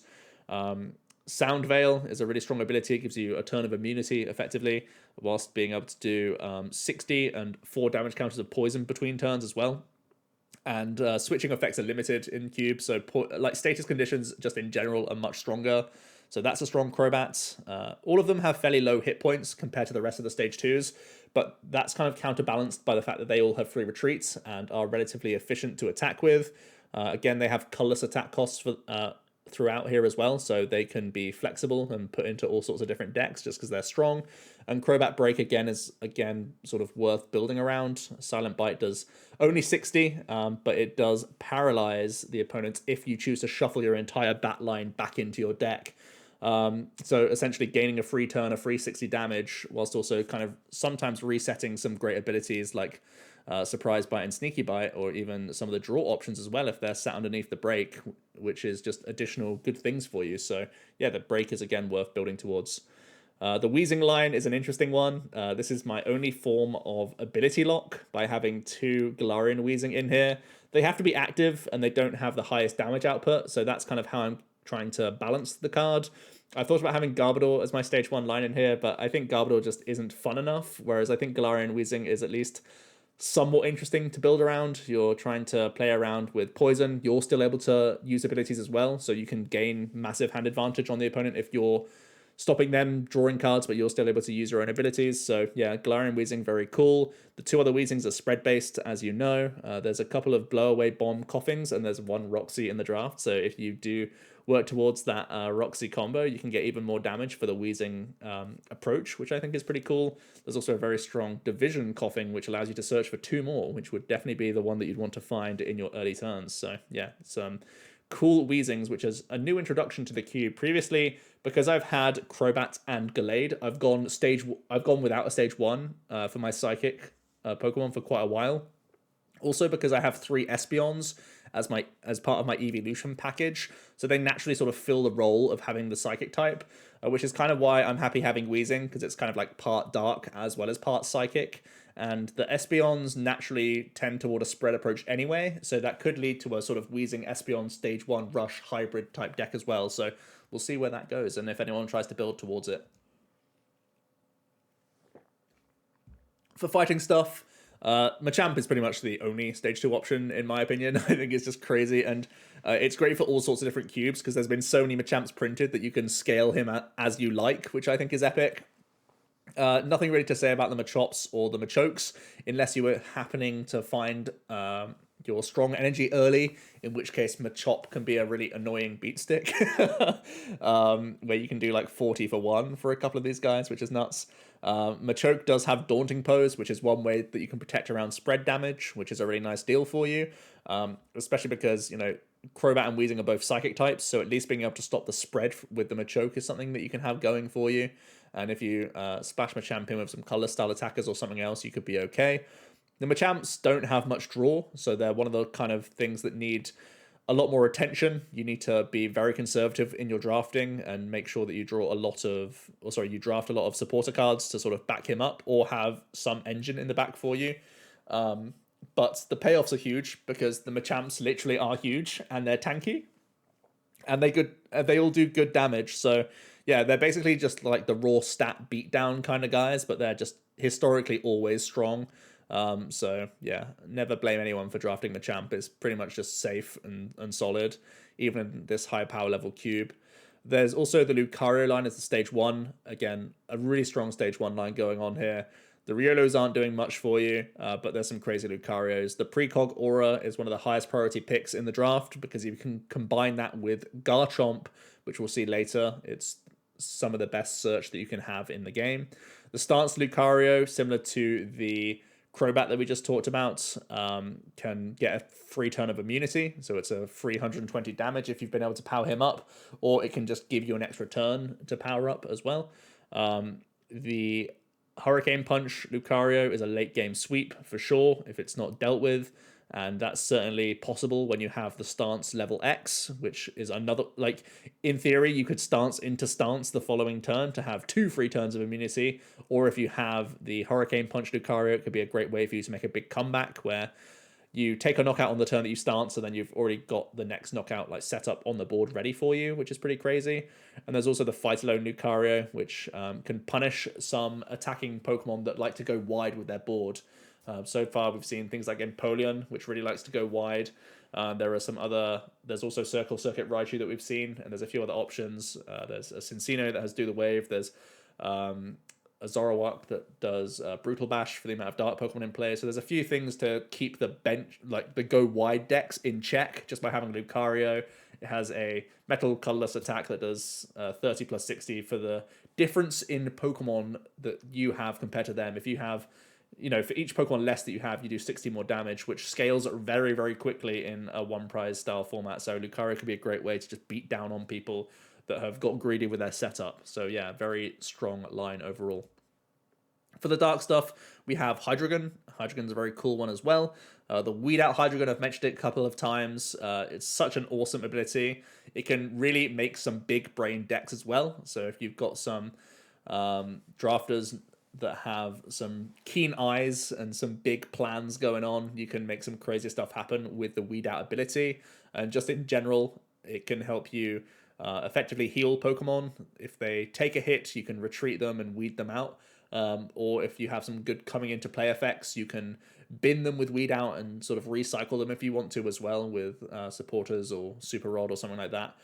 Sound Veil is a really strong ability. It gives you a turn of immunity effectively, whilst being able to do 60 and 4 damage counters of poison between turns as well. And switching effects are limited in Cube, so status conditions just in general are much stronger. So that's a strong Crobat. All of them have fairly low hit points compared to the rest of the Stage 2s, but that's kind of counterbalanced by the fact that they all have free retreats and are relatively efficient to attack with. Again, they have colorless attack costs for throughout here as well, so they can be flexible and put into all sorts of different decks just because they're strong. And Crobat Break is sort of worth building around. Silent Bite does only 60, but it does paralyze the opponents if you choose to shuffle your entire bat line back into your deck. So essentially gaining a free turn, a free 60 damage, whilst also kind of sometimes resetting some great abilities like Surprise Bite and Sneaky Bite, or even some of the draw options as well if they're sat underneath the break, which is just additional good things for you. So yeah, the break is again worth building towards. The Wheezing line is an interesting one. This is my only form of ability lock by having 2 Galarian Wheezing in here. They have to be active and they don't have the highest damage output, so that's kind of how I'm trying to balance the card. I thought about having Garbodor as my Stage 1 line in here, but I think Garbodor just isn't fun enough, whereas I think Galarian Wheezing is at least somewhat interesting to build around. You're trying to play around with poison. You're still able to use abilities as well, so you can gain massive hand advantage on the opponent if you're stopping them drawing cards, but you're still able to use your own abilities. So yeah, Galarian Wheezing, very cool. The 2 other Wheezings are spread-based, as you know. There's a couple of Blow-Away Bomb Coughings, and there's 1 Roxy in the draft, so if you do work towards that Roxy combo, you can get even more damage for the Wheezing approach, which I think is pretty cool. There's also a very strong Division Coughing, which allows you to search for 2 more, which would definitely be the one that you'd want to find in your early turns. So yeah, it's cool Wheezings, which is a new introduction to the cube. Previously, because I've had Crobat and Gallade, I've gone without a Stage 1 for my Psychic Pokemon for quite a while. Also because I have 3 Espeons as part of my evolution package, so they naturally sort of fill the role of having the Psychic type, which is kind of why I'm happy having Wheezing, because it's kind of like part Dark as well as part Psychic. And the Espeons naturally tend toward a spread approach anyway, so that could lead to a sort of Wheezing Espeon Stage 1 Rush hybrid type deck as well. So we'll see where that goes, and if anyone tries to build towards it. For fighting stuff, Machamp is pretty much the only Stage 2 option, in my opinion. I think it's just crazy, and it's great for all sorts of different cubes, because there's been so many Machamps printed that you can scale him as you like, which I think is epic. Nothing really to say about the Machops or the Machokes, unless you were happening to find your strong energy early, in which case Machop can be a really annoying beat stick, where you can do like 40 for 1 for a couple of these guys, which is nuts. Machoke does have Daunting Pose, which is one way that you can protect around spread damage, which is a really nice deal for you, especially because, Crobat and Weezing are both psychic types, so at least being able to stop the spread with the Machoke is something that you can have going for you. And if you splash Machamp in with some color style attackers or something else, you could be okay. The Machamps don't have much draw, so they're one of the kind of things that need a lot more attention. You need to be very conservative in your drafting and make sure that you draw a lot of, or sorry, you draft a lot of supporter cards to sort of back him up or have some engine in the back for you. But the payoffs are huge because the Machamps literally are huge and they're tanky, and they all do good damage. So yeah, they're basically just like the raw stat beatdown kind of guys, but they're just historically always strong. So yeah, never blame anyone for drafting Machamp. It's pretty much just safe and solid, even in this high power level cube. There's also the Lucario line as the stage 1. Again, a really strong stage 1 line going on here. The Riolos aren't doing much for you, but there's some crazy Lucarios. The Precog Aura is one of the highest priority picks in the draft because you can combine that with Garchomp, which we'll see later. It's some of the best search that you can have in the game. The Stance Lucario, similar to the Crobat that we just talked about, can get a free turn of immunity, so it's a free 120 damage if you've been able to power him up, or it can just give you an extra turn to power up as well. The Hurricane Punch Lucario is a late game sweep for sure if it's not dealt with, and that's certainly possible when you have the Stance level X, which is another, like, in theory you could stance into Stance the following turn to have 2 free turns of immunity, or if you have the Hurricane Punch Lucario, it could be a great way for you to make a big comeback where you take a knockout on the turn that you stance, and then you've already got the next knockout like set up on the board ready for you, which is pretty crazy. And there's also the Fight Alone Lucario, which can punish some attacking Pokemon that like to go wide with their board. So far, we've seen things like Empoleon, which really likes to go wide. There's also Circle Circuit Raichu that we've seen, and there's a few other options. There's a Cincino that has Do the Wave. There's a Zoroark that does Brutal Bash for the amount of Dark Pokemon in play. So there's a few things to keep the bench, like the go wide decks, in check just by having Lucario. It has a Metal Colorless attack that does 30 plus 60 for the difference in Pokemon that you have compared to them. If you have, for each Pokemon less that you have, you do 60 more damage, which scales very, very quickly in a one prize style format. So Lucario could be a great way to just beat down on people that have got greedy with their setup. So yeah, very strong line overall. For the dark stuff, we have Hydreigon. Hydreigon's a very cool one as well. The Weed Out Hydreigon, I've mentioned it a couple of times. It's such an awesome ability. It can really make some big brain decks as well. So if you've got some drafters that have some keen eyes and some big plans going on, you can make some crazy stuff happen with the Weed Out ability. And just in general, it can help you effectively heal Pokemon. If they take a hit, you can retreat them and weed them out. Or if you have some good coming into play effects, you can bin them with Weed Out and sort of recycle them if you want to as well with supporters or Super Rod or something like that.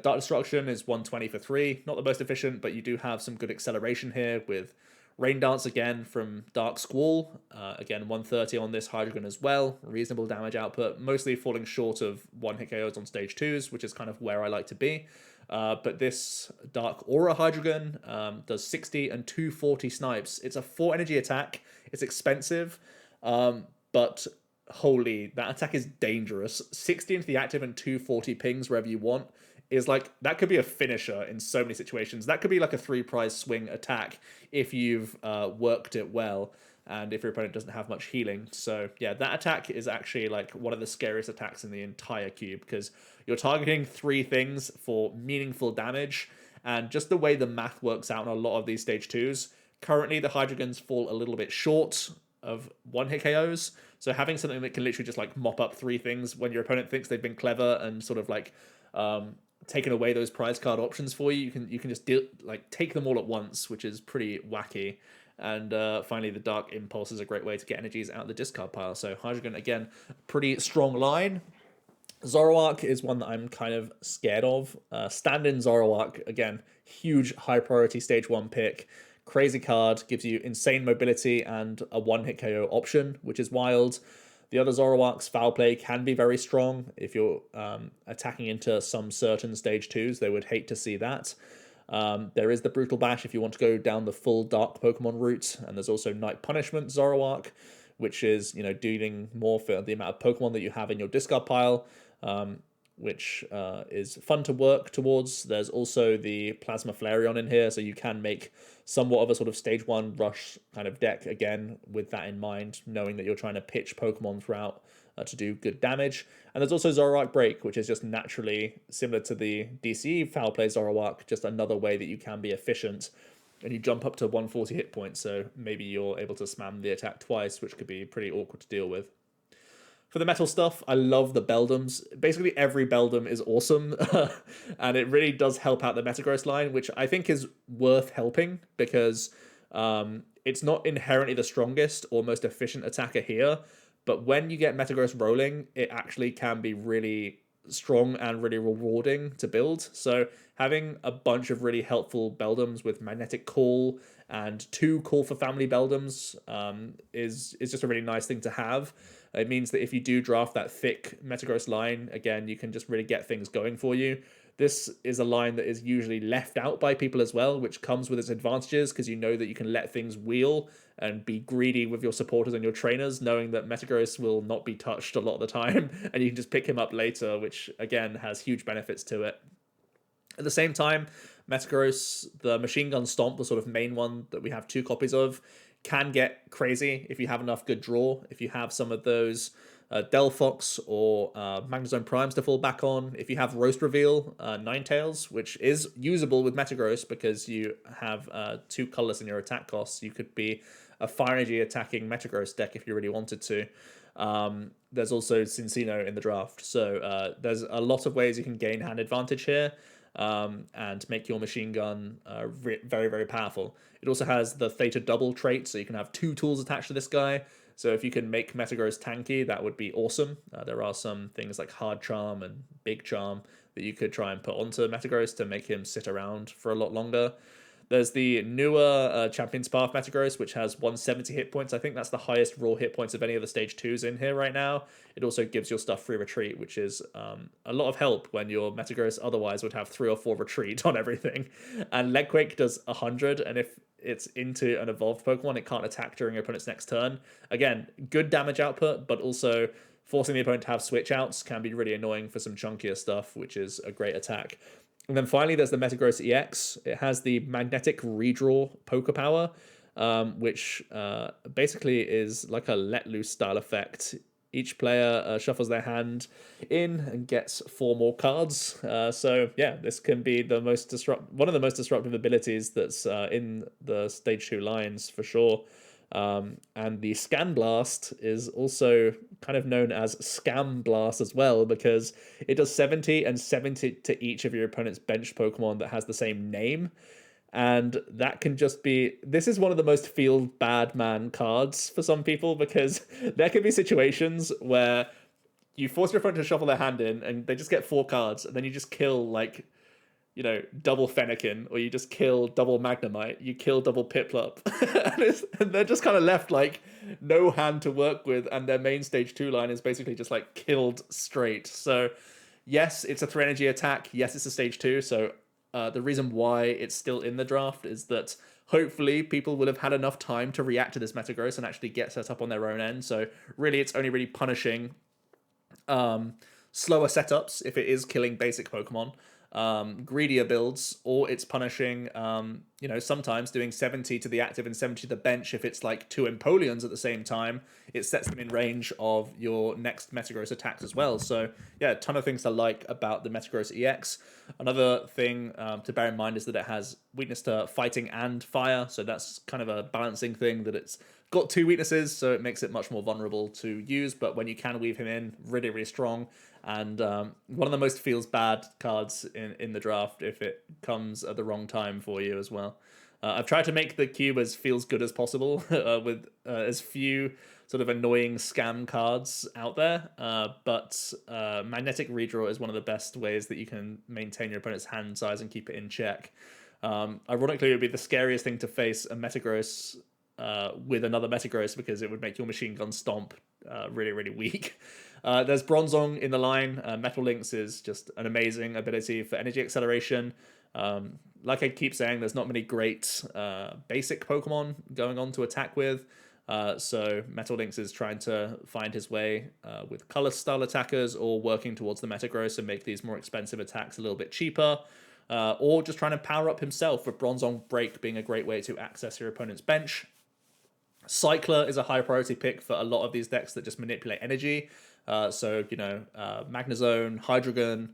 Dark Destruction is 120 for 3. Not the most efficient, but you do have some good acceleration here with Rain Dance again from Dark Squall. Again, 130 on this Hydreigon as well. Reasonable damage output, mostly falling short of 1-hit KOs on stage 2s, which is kind of where I like to be. But this Dark Aura Hydreigon does 60 and 240 snipes. It's a 4 energy attack. It's expensive, but holy, that attack is dangerous. 60 into the active and 240 pings wherever you want is like, that could be a finisher in so many situations. That could be like a 3 prize swing attack if you've worked it well and if your opponent doesn't have much healing. So yeah, that attack is actually like one of the scariest attacks in the entire cube because you're targeting 3 things for meaningful damage, and just the way the math works out on a lot of these stage 2s, currently the Hydreigons fall a little bit short of 1-hit KOs. So having something that can literally just like mop up 3 things when your opponent thinks they've been clever and sort of like taken away those prize card options for you, you can just take them all at once, which is pretty wacky. And finally, the Dark Impulse is a great way to get energies out of the discard pile. So Hydreigon, again, pretty strong line. Zoroark is one that I'm kind of scared of. Stand-in Zoroark, again, huge high priority stage 1 pick. Crazy card, gives you insane mobility and a 1-hit KO option, which is wild. The other Zoroark's Foul Play can be very strong. If you're attacking into some certain stage 2s, they would hate to see that. There is the Brutal Bash if you want to go down the full Dark Pokemon route, and there's also Night Punishment Zoroark, which is, dealing more for the amount of Pokemon that you have in your discard pile. which is fun to work towards. There's also the Plasma Flareon in here, so you can make somewhat of a sort of stage 1 rush kind of deck, again, with that in mind, knowing that you're trying to pitch Pokemon throughout to do good damage. And there's also Zoroark Break, which is just naturally similar to the DCE Foul Play Zoroark, just another way that you can be efficient. And you jump up to 140 hit points, so maybe you're able to spam the attack twice, which could be pretty awkward to deal with. For the metal stuff, I love the Beldums. Basically, every Beldum is awesome, and it really does help out the Metagross line, which I think is worth helping because it's not inherently the strongest or most efficient attacker here, but when you get Metagross rolling, it actually can be really strong and really rewarding to build. So having a bunch of really helpful Beldums with Magnetic Call and 2 Call for Family Beldums is just a really nice thing to have. It means that if you do draft that thick Metagross line, again, you can just really get things going for you. This is a line that is usually left out by people as well, which comes with its advantages because you know that you can let things wheel and be greedy with your supporters and your trainers, knowing that Metagross will not be touched a lot of the time, and you can just pick him up later, which, again, has huge benefits to it. At the same time, Metagross, the Machine Gun Stomp, the sort of main one that we have 2 copies of, can get crazy if you have enough good draw. If you have some of those Delphox or Magnezone Primes to fall back on. If you have Roast Reveal, Ninetales, which is usable with Metagross because you have 2 colorless in your attack costs, you could be a Fire Energy attacking Metagross deck if you really wanted to. There's also Cincino in the draft. So there's a lot of ways you can gain hand advantage here. And make your machine gun very, very powerful. It also has the Theta Double trait, so you can have 2 tools attached to this guy. So if you can make Metagross tanky, that would be awesome. There are some things like Hard Charm and Big Charm that you could try and put onto Metagross to make him sit around for a lot longer. There's the newer Champion's Path Metagross, which has 170 hit points. I think that's the highest raw hit points of any of the Stage 2s in here right now. It also gives your stuff free retreat, which is a lot of help when your Metagross otherwise would have 3 or 4 retreat on everything. And Leg Quake does 100, and if it's into an evolved Pokemon, it can't attack during your opponent's next turn. Again, good damage output, but also forcing the opponent to have switch outs can be really annoying for some chunkier stuff, which is a great attack. And then finally, there's the Metagross EX. It has the Magnetic Redraw Poker Power, which basically is like a let loose style effect. Each player shuffles their hand in and gets 4 more cards. So yeah, this can be the one of the most disruptive abilities that's in the Stage 2 lines for sure. And the Scan Blast is also kind of known as Scam Blast as well, because it does 70 and 70 to each of your opponent's bench Pokemon that has the same name. And that can just be... This is one of the most feel bad man cards for some people, because there can be situations where you force your opponent to shuffle their hand in and they just get 4 cards, and then you just kill, like, you know, double Fennekin, or you just kill double Magnemite, you kill double Piplup, and they're just kind of left, like, no hand to work with, and their main Stage 2 line is basically just, like, killed straight. So, yes, it's a 3 energy attack, yes, it's a Stage 2, so the reason why it's still in the draft is that hopefully people will have had enough time to react to this Metagross and actually get set up on their own end, so really it's only really punishing slower setups if it is killing basic Pokemon, greedier builds, or it's punishing, sometimes doing 70 to the active and 70 to the bench. If it's like 2 Empoleons at the same time, it sets them in range of your next Metagross attacks as well. So yeah, a ton of things to like about the Metagross EX. Another thing to bear in mind is that it has weakness to fighting and fire, so that's kind of a balancing thing, that it's got 2 weaknesses, so it makes it much more vulnerable to use, but when you can weave him in, really, really strong. And one of the most feels bad cards in the draft if it comes at the wrong time for you as well. I've tried to make the cube as feels good as possible with as few sort of annoying scam cards out there, but Magnetic Redraw is one of the best ways that you can maintain your opponent's hand size and keep it in check. Ironically, it would be the scariest thing to face a Metagross with another Metagross, because it would make your Machine Gun Stomp really, really weak. There's Bronzong in the line. Metal Lynx is just an amazing ability for energy acceleration. Like I keep saying, there's not many great basic Pokemon going on to attack with. So Metal Lynx is trying to find his way with color style attackers, or working towards the meta growth and make these more expensive attacks a little bit cheaper, or just trying to power up himself, with Bronze on Break being a great way to access your opponent's bench. Cycler is a high priority pick for a lot of these decks that just manipulate energy. So, Magnezone, Hydreigon,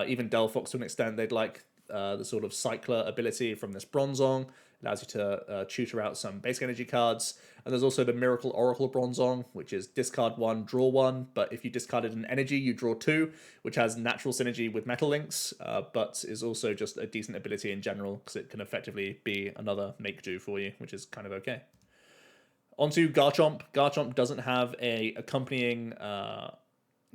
even Delphox to an extent, they'd like the sort of Cycler ability from this Bronzong. Allows you to tutor out some basic energy cards. And there's also the Miracle Oracle Bronzong, which is discard 1, draw 1. But if you discarded an energy, you draw 2, which has natural synergy with Metal Lynx, but is also just a decent ability in general, because it can effectively be another make-do for you, which is kind of okay. Onto Garchomp. Garchomp doesn't have a accompanying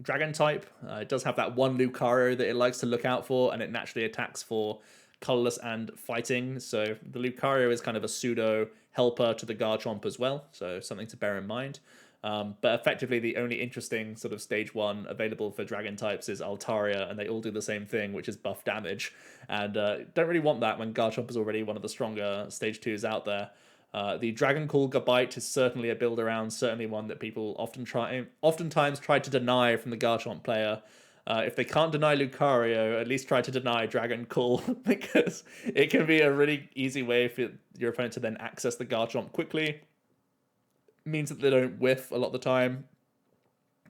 dragon type. It does have that one Lucario that it likes to look out for, and it naturally attacks for colorless and fighting. So the Lucario is kind of a pseudo helper to the Garchomp as well, so something to bear in mind. But effectively, the only interesting sort of stage 1 available for dragon types is Altaria, and they all do the same thing, which is buff damage. And don't really want that when Garchomp is already one of the stronger stage 2s out there. The Dragon Call Gabite is certainly a build around, certainly one that people oftentimes try to deny from the Garchomp player. If they can't deny Lucario, at least try to deny Dragon Call, because it can be a really easy way for your opponent to then access the Garchomp quickly. It means that they don't whiff a lot of the time.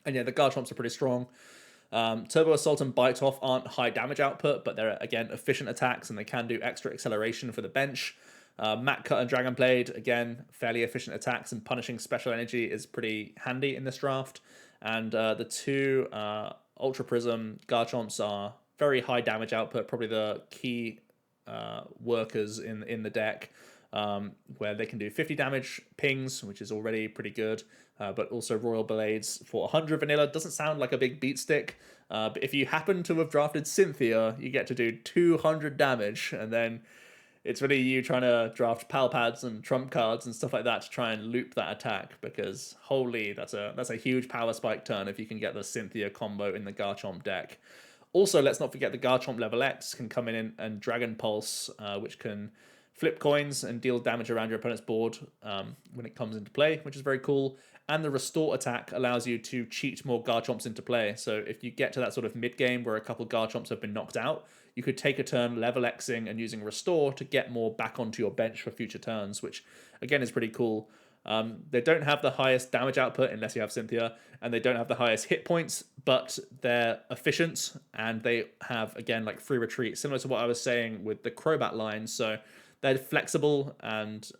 And yeah, the Garchomps are pretty strong. Turbo Assault and Bite Off aren't high damage output, but they're, again, efficient attacks, and they can do extra acceleration for the bench. Mat Cut and Dragon Blade, again, fairly efficient attacks, and punishing special energy is pretty handy in this draft. And the two Ultra Prism Garchomps are very high damage output, probably the key workers in the deck, where they can do 50 damage pings, which is already pretty good, but also Royal Blades for 100 vanilla. Doesn't sound like a big beat stick, but if you happen to have drafted Cynthia, you get to do 200 damage, and then it's really you trying to draft pal pads and trump cards and stuff like that to try and loop that attack, because holy, that's a huge power spike turn if you can get the Cynthia combo in the Garchomp deck. Also, let's not forget the Garchomp level X can come in and Dragon Pulse, which can flip coins and deal damage around your opponent's board when it comes into play, which is very cool. And the Restore attack allows you to cheat more Garchomps into play. So if you get to that sort of mid-game where a couple Garchomps have been knocked out, you could take a turn level Xing and using Restore to get more back onto your bench for future turns, which again is pretty cool. They don't have the highest damage output unless you have Cynthia, and they don't have the highest hit points, but they're efficient, and they have, again, like free retreat, similar to what I was saying with the Crobat line. So they're flexible and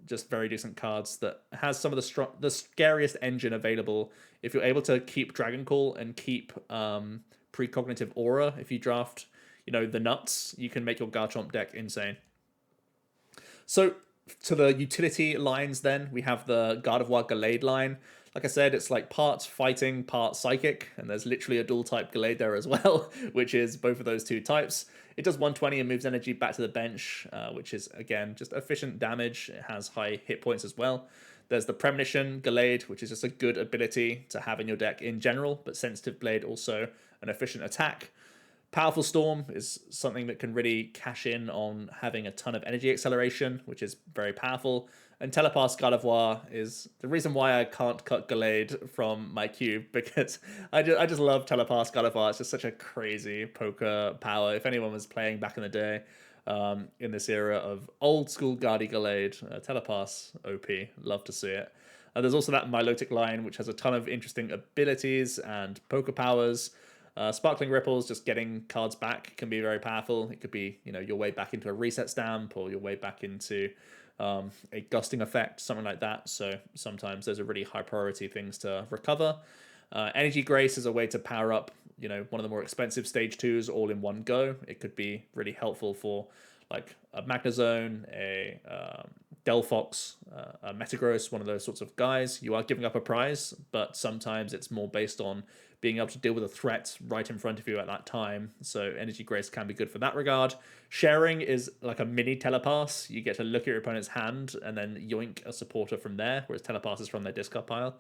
just very decent cards that has some of the scariest engine available. If you're able to keep Dragon Call and keep Precognitive Aura, if you draft, the nuts, you can make your Garchomp deck insane. So to the utility lines then, we have the Gardevoir Gallade line. Like I said, it's like part fighting, part psychic, and there's literally a dual type Gallade there as well, which is both of those two types. It does 120 and moves energy back to the bench, which is, again, just efficient damage. It has high hit points as well. There's the Premonition Gallade, which is just a good ability to have in your deck in general, but Sensitive Blade also an efficient attack. Powerful Storm is something that can really cash in on having a ton of energy acceleration, which is very powerful. And Telepass Gardevoir is the reason why I can't cut Gallade from my cube, because I just love Telepass Gardevoir. It's just such a crazy poker power. If anyone was playing back in the day, in this era of old school Guardy Gallade, Telepass OP, love to see it. There's also that Milotic line, which has a ton of interesting abilities and poker powers. Sparkling Ripples, just getting cards back, can be very powerful. It could be, your way back into a reset stamp, or your way back into a gusting effect, something like that. So sometimes those are really high priority things to recover. Energy Grace is a way to power up, one of the more expensive stage 2s all in one go. It could be really helpful for like a Magnezone, a Delphox, a Metagross, one of those sorts of guys. You are giving up a prize, but sometimes it's more based on being able to deal with a threat right in front of you at that time. So Energy Grace can be good for that regard. Sharing is like a mini Telepass. You get to look at your opponent's hand and then yoink a supporter from there, whereas Telepass is from their discard pile.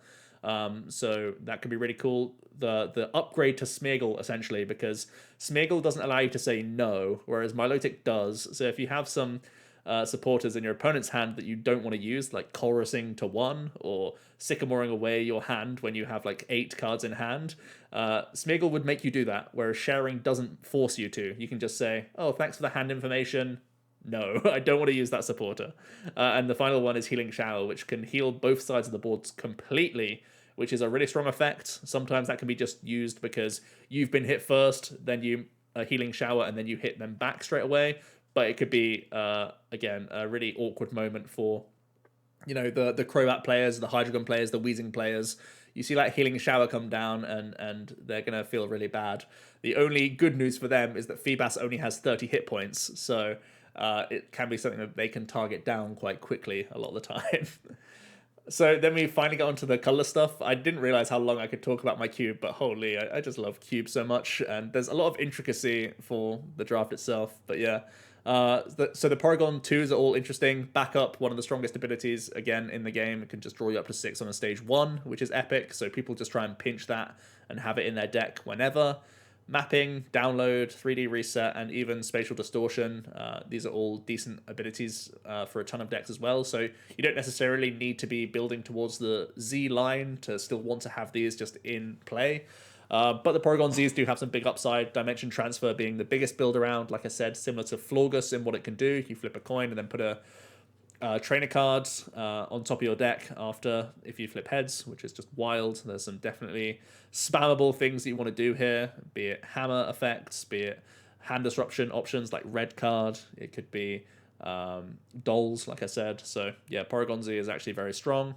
So that could be really cool. The upgrade to Smeargle, essentially, because Smeargle doesn't allow you to say no, whereas Milotic does. So if you have some supporters in your opponent's hand that you don't want to use, like chorusing to 1 or sycamoring away your hand when you have like 8 cards in hand. Smeagol would make you do that, whereas sharing doesn't force you to. You can just say, oh, thanks for the hand information. No, I don't want to use that supporter. And the final one is Healing Shower, which can heal both sides of the boards completely, which is a really strong effect. Sometimes that can be just used because you've been hit first, then you Healing Shower, and then you hit them back straight away. But it could be, again, a really awkward moment for, the Crobat players, the Hydreigon players, the Weezing players. You see that Healing Shower come down, and they're going to feel really bad. The only good news for them is that Feebas only has 30 hit points, so it can be something that they can target down quite quickly a lot of the time. So then we finally got onto the color stuff. I didn't realize how long I could talk about my cube, but holy, I just love cube so much, and there's a lot of intricacy for the draft itself. But yeah, so the Porygon 2s are all interesting. Backup, one of the strongest abilities again in the game. It can just draw you up to 6 on a stage 1, which is epic. So people just try and pinch that and have it in their deck whenever. Mapping, download, 3D reset, and even spatial distortion. These are all decent abilities for a ton of decks as well. So you don't necessarily need to be building towards the Z line to still want to have these just in play. But the Porygon Zs do have some big upside. Dimension Transfer being the biggest build around. Like I said, similar to Florgus in what it can do. You flip a coin and then put a trainer card on top of your deck after if you flip heads, which is just wild. There's some definitely spammable things that you want to do here, be it hammer effects, be it hand disruption options like red card. It could be dolls, like I said. So yeah, Porygon Z is actually very strong.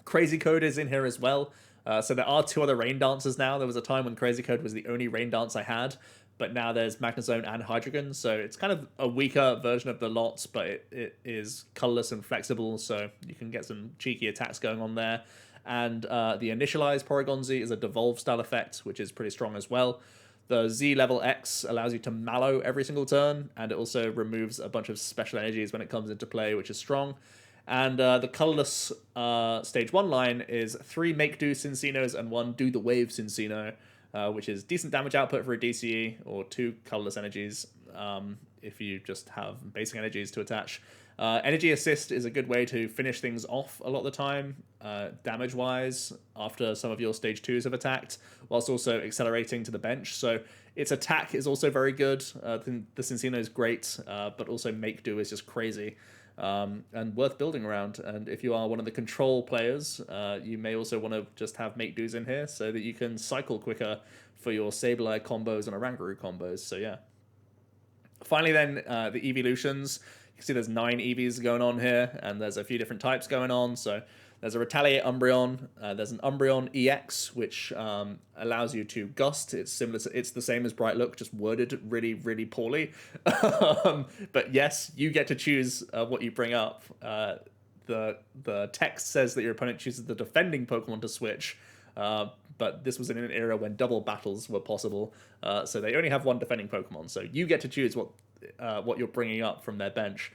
Crazy Code is in here as well. So there are 2 other Rain Dancers now. There was a time when Crazy Code was the only Rain Dance I had, but now there's Magnezone and Hydreigon, so it's kind of a weaker version of the lots, but it is colorless and flexible, so you can get some cheeky attacks going on there. And the Initialized Porygon Z is a Devolve style effect, which is pretty strong as well. The Z level X allows you to Mallow every single turn, and it also removes a bunch of special energies when it comes into play, which is strong. And the colorless stage 1 line is 3 Make Do Cinccino's and 1 Do the Wave Cinccino, which is decent damage output for a DCE, or 2 colorless energies if you just have basic energies to attach. Energy Assist is a good way to finish things off a lot of the time, damage-wise, after some of your stage 2s have attacked, whilst also accelerating to the bench. So its attack is also very good. The Cinccino is great, but also Make Do is just crazy. And worth building around. And if you are one of the control players, you may also want to just have Make Do's in here so that you can cycle quicker for your Sableye combos and Oranguru combos. So yeah. Finally then, the evolutions. You can see there's 9 Eevees going on here, and there's a few different types going on. So there's a Retaliate Umbreon. There's an Umbreon EX, which allows you to Gust. It's the same as Bright Look, just worded really, really poorly. But yes, you get to choose what you bring up. The text says that your opponent chooses the defending Pokemon to switch. But this was in an era when double battles were possible, so they only have 1 defending Pokemon. So you get to choose what you're bringing up from their bench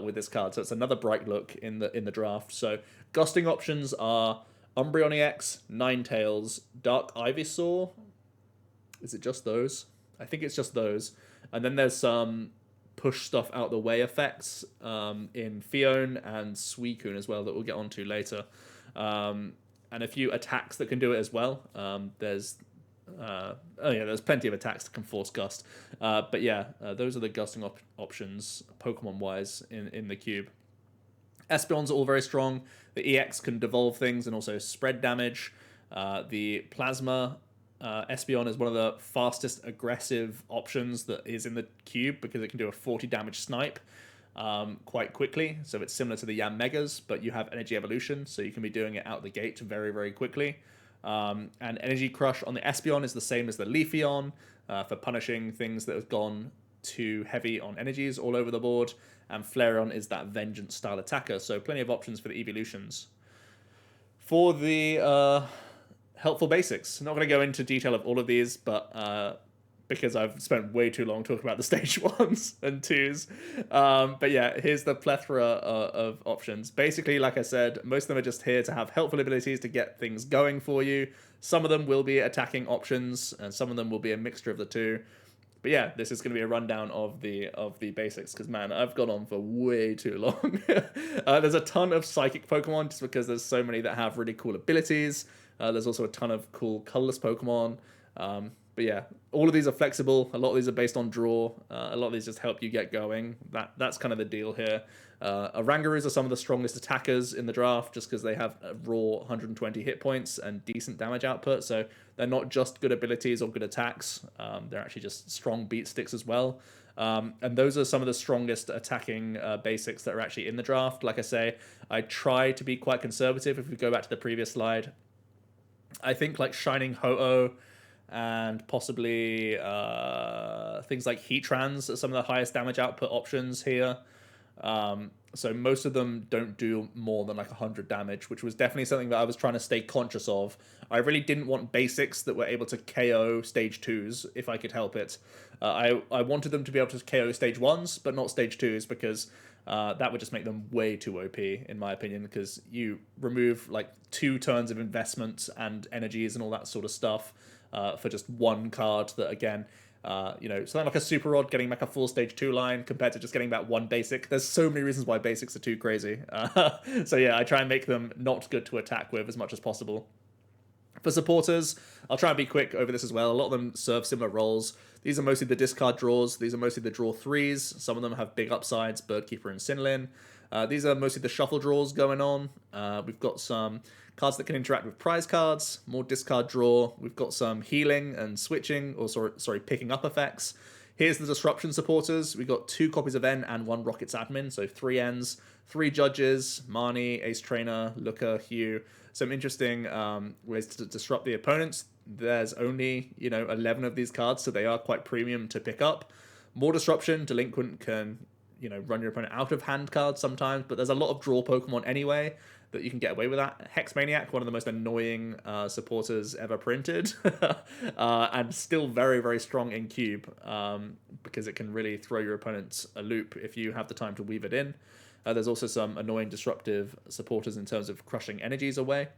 with this card. So it's another Bright Look in the draft. So gusting options are Umbreon EX, Ninetales, Dark Ivysaur. Is it just those? I think it's just those. And then there's some push stuff out the way effects in Fion and Suicune as well that we'll get onto later. And a few attacks that can do it as well. There's plenty of attacks that can force Gust. But yeah, those are the gusting options, Pokemon-wise, in the cube. Espeons are all very strong. The EX can devolve things and also spread damage. The Plasma Espeon is one of the fastest aggressive options that is in the cube because it can do a 40 damage snipe quite quickly. So it's similar to the Yanmegas, but you have Energy Evolution, so you can be doing it out the gate very, very quickly. And Energy Crush on the Espeon is the same as the Leafeon for punishing things that have gone too heavy on energies all over the board. And Flareon is that Vengeance style attacker, so plenty of options for the evolutions. For the helpful basics, not going to go into detail of all of these, but because I've spent way too long talking about the stage 1s and 2s. But yeah, here's the plethora of options. Basically, like I said, most of them are just here to have helpful abilities to get things going for you. Some of them will be attacking options, and some of them will be a mixture of the two. But yeah, this is going to be a rundown of the basics because man, I've gone on for way too long. There's a ton of psychic Pokemon just because there's so many that have really cool abilities. There's also a ton of cool colorless Pokemon. But yeah, all of these are flexible. A lot of these are based on draw. A lot of these just help you get going. That's kind of the deal here. Orangaroos are some of the strongest attackers in the draft just because they have a raw 120 hit points and decent damage output. So they're not just good abilities or good attacks. They're actually just strong beat sticks as well. And those are some of the strongest attacking basics that are actually in the draft. Like I say, I try to be quite conservative. If we go back to the previous slide, I think like Shining Ho-Oh and possibly things like Heatrans are some of the highest damage output options here. So most of them don't do more than like 100 damage, which was definitely something that I was trying to stay conscious of. I really didn't want basics that were able to KO stage 2s if I could help it. I wanted them to be able to KO stage 1s, but not stage 2s because that would just make them way too OP, in my opinion, because you remove like 2 turns of investment and energies and all that sort of stuff for just one card that, again, something like a Super Rod getting back a full stage 2 line compared to just getting back one basic. There's so many reasons why basics are too crazy. So yeah, I try and make them not good to attack with as much as possible. For supporters, I'll try and be quick over this as well. A lot of them serve similar roles. These are mostly the discard draws. These are mostly the draw 3s. Some of them have big upsides, Birdkeeper and Sinlin. These are mostly the shuffle draws going on. We've got some cards that can interact with prize cards, more discard draw. We've got some healing and switching, or sorry, picking up effects. Here's the disruption supporters. We've got 2 copies of N and 1 Rockets admin, so 3 Ns, 3 judges, Marnie, Ace Trainer, Looker, Hugh. Some interesting ways to disrupt the opponents. There's only 11 of these cards, so they are quite premium to pick up. More disruption. Delinquent can run your opponent out of hand cards sometimes, but there's a lot of draw Pokemon anyway that you can get away with that. Hex Maniac, one of the most annoying supporters ever printed, and still very, very strong in Cube because it can really throw your opponents a loop if you have the time to weave it in. There's also some annoying disruptive supporters in terms of crushing energies away.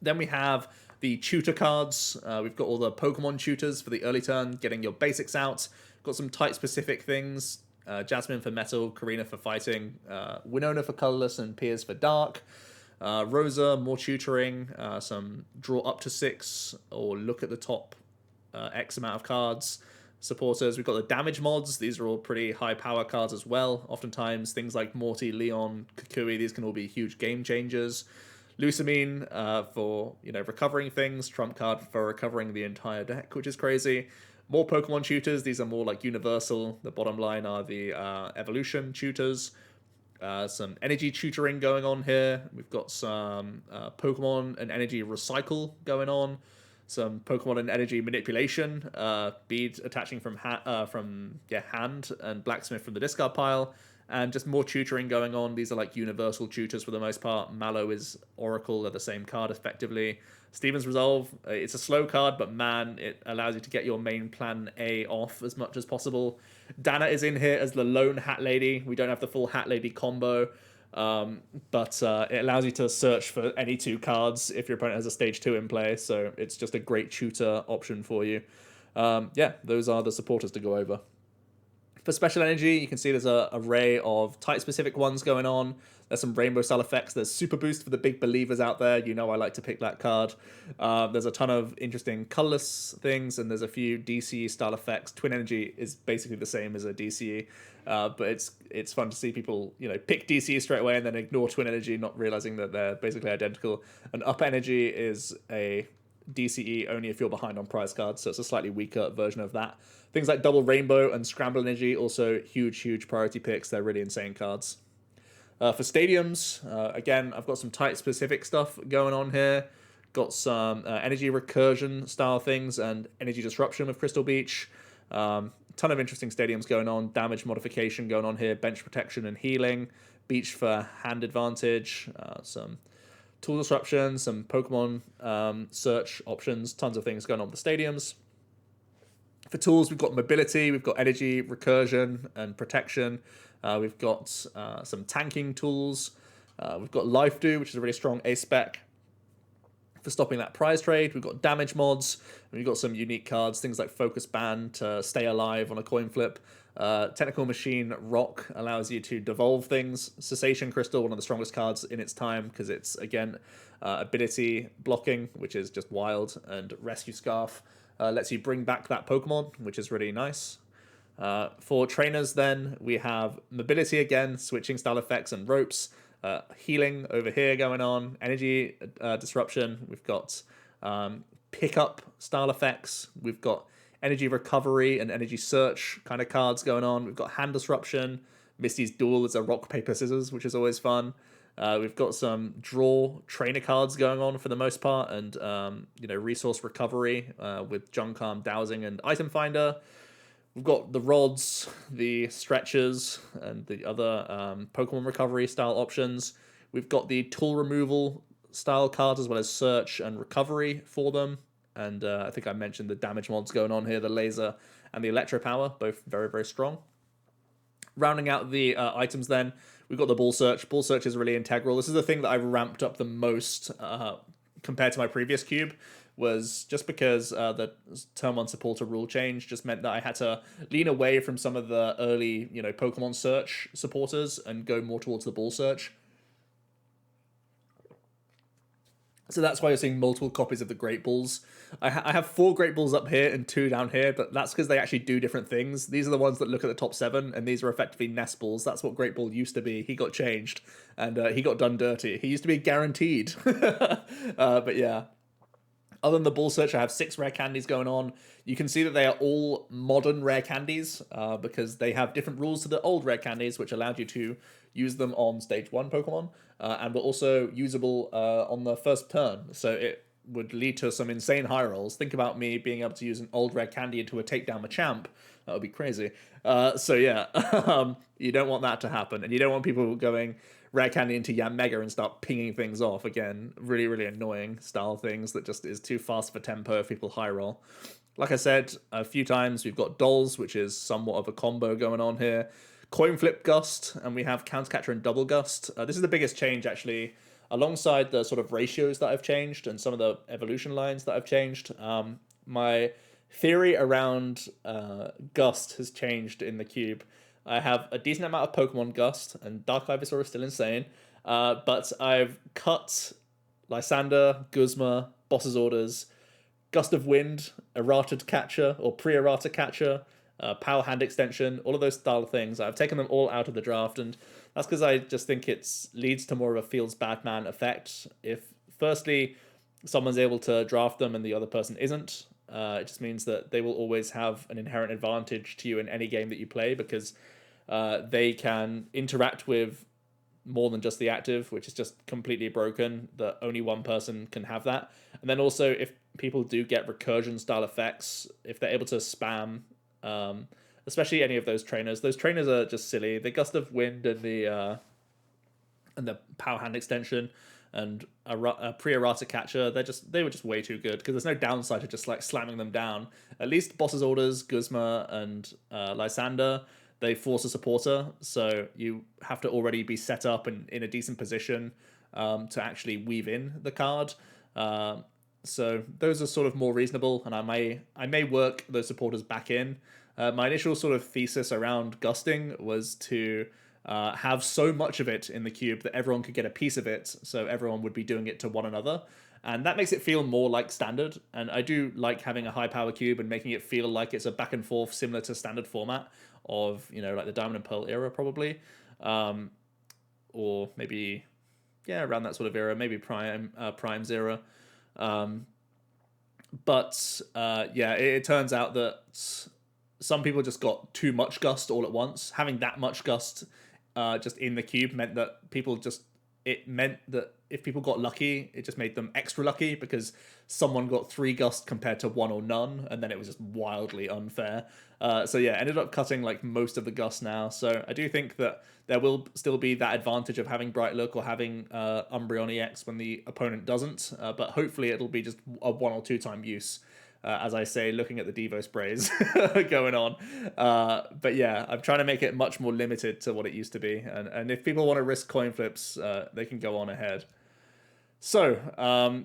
Then we have the tutor cards. We've got all the Pokemon tutors for the early turn, getting your basics out. Got some type specific things. Jasmine for metal, Karina for fighting, Winona for colorless, and Piers for dark. Rosa, more tutoring, some draw up to 6 or look at the top X amount of cards. Supporters, we've got the damage mods. These are all pretty high power cards as well. Oftentimes, things like Morty, Leon, Kukui, these can all be huge game changers. Lusamine for recovering things, trump card for recovering the entire deck, which is crazy. More Pokemon tutors. These are more like universal. The bottom line are the evolution tutors. Some energy tutoring going on here. We've got some Pokemon and energy recycle going on. Some Pokemon and energy manipulation. Bead attaching from hand and Blacksmith from the discard pile. And just more tutoring going on. These are like universal tutors for the most part. Mallow is Oracle. They're the same card effectively. Steven's Resolve, it's a slow card, but man, it allows you to get your main plan A off as much as possible. Dana is in here as the lone Hat Lady. We don't have the full Hat Lady combo, but it allows you to search for any 2 cards if your opponent has a stage 2 in play, so it's just a great tutor option for you. Yeah, those are the supporters to go over. For special energy, you can see there's an array of type-specific ones going on. There's some rainbow-style effects. There's Super Boost for the big believers out there. I like to pick that card. There's a ton of interesting colorless things, and there's a few DCE-style effects. Twin Energy is basically the same as a DCE, but it's fun to see people pick DCE straight away and then ignore Twin Energy, not realizing that they're basically identical. And Up Energy is a DCE only if you're behind on prize cards, so it's a slightly weaker version of that. Things like Double Rainbow and Scramble Energy, also huge priority picks. They're really insane cards. For stadiums, again, I've got some type-specific stuff going on here. Got some energy recursion style things and energy disruption with Crystal Beach. Ton of interesting stadiums going on. Damage modification going on here. Bench protection and healing. Beach for hand advantage. Some tool disruption. Some Pokemon search options. Tons of things going on with the stadiums. For tools, we've got mobility, we've got energy, recursion, and protection. We've got some tanking tools. We've got Life Do, which is a really strong A spec. for stopping that prize trade. We've got damage mods, and we've got some unique cards, things like Focus Band to stay alive on a coin flip. Technical Machine Rock allows you to devolve things. Cessation Crystal, one of the strongest cards in its time, because it's, again, ability blocking, which is just wild. And Rescue Scarf lets you bring back that Pokemon, which is really nice. For trainers, then, we have Mobility again, switching style effects and ropes. Healing over here going on. Energy disruption. We've got pickup style effects. We've got energy recovery and energy search kind of cards going on. We've got hand disruption. Misty's Duel is a rock, paper, scissors, which is always fun. We've got some draw trainer cards going on for the most part, and resource recovery with Junk Arm, Dowsing, and Item Finder. We've got the rods, the stretchers, and the other Pokemon recovery style options. We've got the tool removal style cards as well as search and recovery for them. And I think I mentioned the damage mods going on here, the laser and the electro power, both very, very strong. Rounding out the items then, we've got the ball search. Ball search is really integral. This is the thing that I've ramped up the most compared to my previous cube, was just because the Turn 1 supporter rule change just meant that I had to lean away from some of the early, Pokemon search supporters and go more towards the ball search. So that's why you're seeing multiple copies of the Great Balls. I have 4 Great Balls up here and 2 down here, but that's because they actually do different things. These are the ones that look at the top 7, and these are effectively Nest Balls. That's what Great Ball used to be. He got changed, and he got done dirty. He used to be guaranteed. But yeah. Other than the ball search, I have 6 rare candies going on. You can see that they are all modern rare candies because they have different rules to the old rare candies, which allowed you to use them on stage 1 Pokemon and were also usable on the first turn. So it would lead to some insane high rolls. Think about me being able to use an old rare candy into a takedown Machamp. That would be crazy. So yeah, you don't want that to happen. And you don't want people going rare candy into Yanmega and start pinging things off. Again, really, really annoying style things that just is too fast for tempo if people high roll. Like I said a few times, we've got Dolls, which is somewhat of a combo going on here. Coin Flip Gust, and we have Counter Catcher and Double Gust. This is the biggest change, actually, alongside the sort of ratios that I've changed and some of the evolution lines that I've changed. My theory around Gust has changed in the cube. I have a decent amount of Pokemon Gust, and Dark Ivysaur is still insane. But I've cut Lysander, Guzma, Boss's Orders, Gust of Wind, Errata Catcher, or Pre-Errata Catcher, Power Hand Extension, all of those style of things. I've taken them all out of the draft, and that's because I just think it leads to more of a feels bad man effect. If, firstly, someone's able to draft them and the other person isn't, it just means that they will always have an inherent advantage to you in any game that you play because they can interact with more than just the active, which is just completely broken, that only one person can have that. And then also, if people do get recursion style effects, if they're able to spam, especially any of those trainers are just silly. The Gust of Wind and the Power Hand Extension and a Pre-Errata Catcher, they were just way too good because there's no downside to just like slamming them down. At least Boss's Orders, Guzma, and Lysander, they force a supporter, so you have to already be set up and in a decent position to actually weave in the card. So those are sort of more reasonable, and I may work those supporters back in. My initial sort of thesis around gusting was to have so much of it in the cube that everyone could get a piece of it, so everyone would be doing it to one another. And that makes it feel more like standard, and I do like having a high power cube and making it feel like it's a back and forth similar to standard format of, like the Diamond and Pearl era probably. Or maybe, yeah, around that sort of era, maybe Prime's era. But it turns out that some people just got too much gust all at once. Having that much gust just in the cube meant that it meant that if people got lucky, it just made them extra lucky because someone got 3 gust compared to 1 or none, and then it was just wildly unfair. Ended up cutting like most of the gust now. So I do think that there will still be that advantage of having Bright Look or having Umbreon EX when the opponent doesn't, but hopefully it'll be just a 1 or 2 time use. As I say, looking at the Devo sprays going on. But yeah, I'm trying to make it much more limited to what it used to be. And if people want to risk coin flips, they can go on ahead. So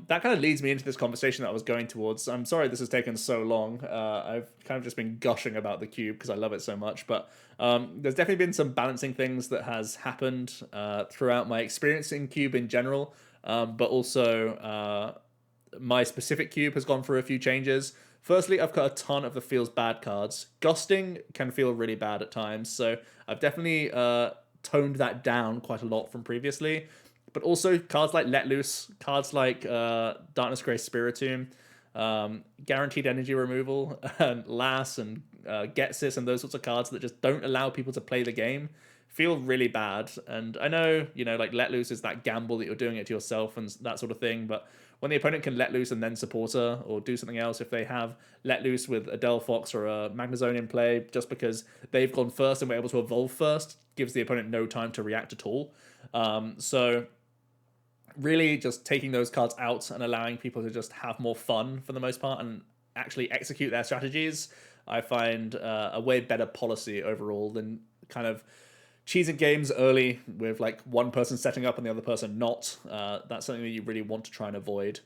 that kind of leads me into this conversation that I was going towards. I'm sorry this has taken so long. I've kind of just been gushing about the cube because I love it so much. But there's definitely been some balancing things that has happened throughout my experience in cube in general, but also my specific cube has gone through a few changes. Firstly, I've got a ton of the feels bad cards. Gusting can feel really bad at times, so I've definitely toned that down quite a lot from previously. But also cards like Let Loose, cards like Darkness Grey Spiritomb, Guaranteed Energy Removal, and Lass and Getsis, and those sorts of cards that just don't allow people to play the game feel really bad. And I know, like Let Loose is that gamble that you're doing it to yourself and that sort of thing, but when the opponent can Let Loose and then supporter or do something else, if they have Let Loose with a Delphox or a Magnezone in play, just because they've gone first and were able to evolve first, gives the opponent no time to react at all. So really just taking those cards out and allowing people to just have more fun for the most part and actually execute their strategies, I find a way better policy overall than kind of cheesing games early with like one person setting up and the other person not. That's something that you really want to try and avoid.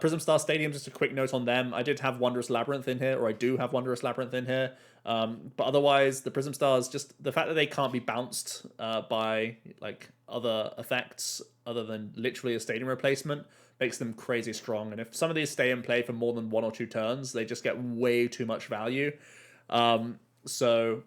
Prism Star Stadium, just a quick note on them. I did have Wondrous Labyrinth in here, or I do have Wondrous Labyrinth in here. But otherwise, the Prism Stars, just the fact that they can't be bounced by like other effects other than literally a stadium replacement makes them crazy strong. And if some of these stay in play for more than 1 or 2 turns, they just get way too much value. So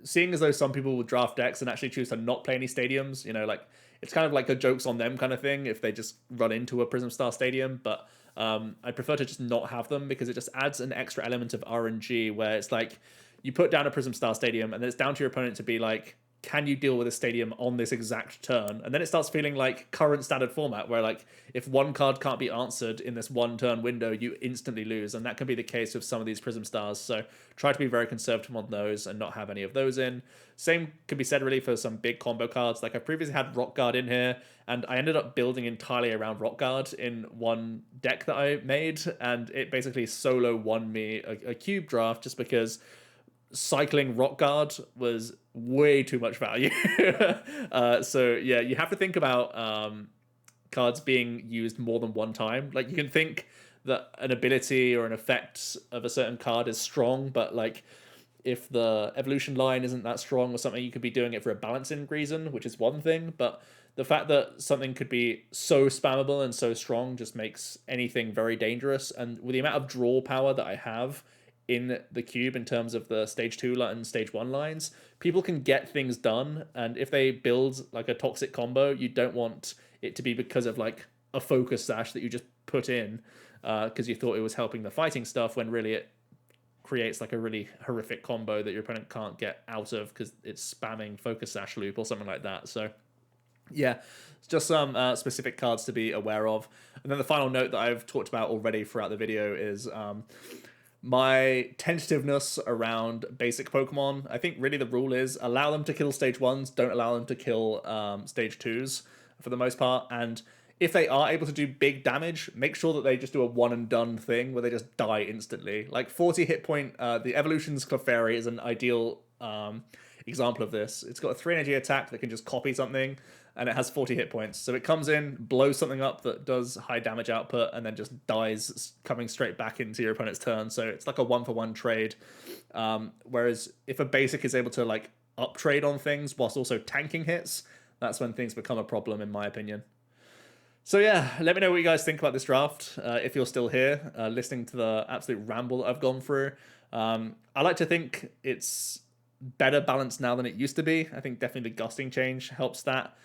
seeing as though some people will draft decks and actually choose to not play any stadiums, like it's kind of like a joke's on them kind of thing if they just run into a Prism Star Stadium. But I prefer to just not have them because it just adds an extra element of RNG where it's like you put down a Prism Star Stadium and then it's down to your opponent to be like, can you deal with a stadium on this exact turn? And then it starts feeling like current standard format where like if one card can't be answered in this 1 turn window, you instantly lose. And that can be the case with some of these Prism Stars. So try to be very conservative on those and not have any of those in. Same could be said really for some big combo cards. Like I previously had Rock Guard in here and I ended up building entirely around Rock Guard in one deck that I made. And it basically solo won me a cube draft just because cycling Rock Guard was way too much value. So yeah, you have to think about cards being used more than one time. Like you can think that an ability or an effect of a certain card is strong, but like if the evolution line isn't that strong or something, you could be doing it for a balancing reason, which is one thing. But the fact that something could be so spammable and so strong just makes anything very dangerous. And with the amount of draw power that I have in the cube in terms of the stage 2 and stage 1 lines, people can get things done. And if they build like a toxic combo, you don't want it to be because of like a focus sash that you just put in because you thought it was helping the fighting stuff when really it creates like a really horrific combo that your opponent can't get out of because it's spamming focus sash loop or something like that. So yeah, it's just some specific cards to be aware of. And then the final note that I've talked about already throughout the video is my tentativeness around basic Pokemon. I think really the rule is allow them to kill stage 1s, don't allow them to kill stage 2s for the most part. And if they are able to do big damage, make sure that they just do a one and done thing where they just die instantly. Like 40 hit point, the Evolution's Clefairy is an ideal example of this. It's got a 3 energy attack that can just copy something and it has 40 hit points. So it comes in, blows something up that does high damage output, and then just dies coming straight back into your opponent's turn. So it's like a 1-for-1 trade. Whereas if a basic is able to like up trade on things whilst also tanking hits, that's when things become a problem, in my opinion. So yeah, let me know what you guys think about this draft. If you're still here, listening to the absolute ramble that I've gone through. I like to think it's better balanced now than it used to be. I think definitely the gusting change helps that.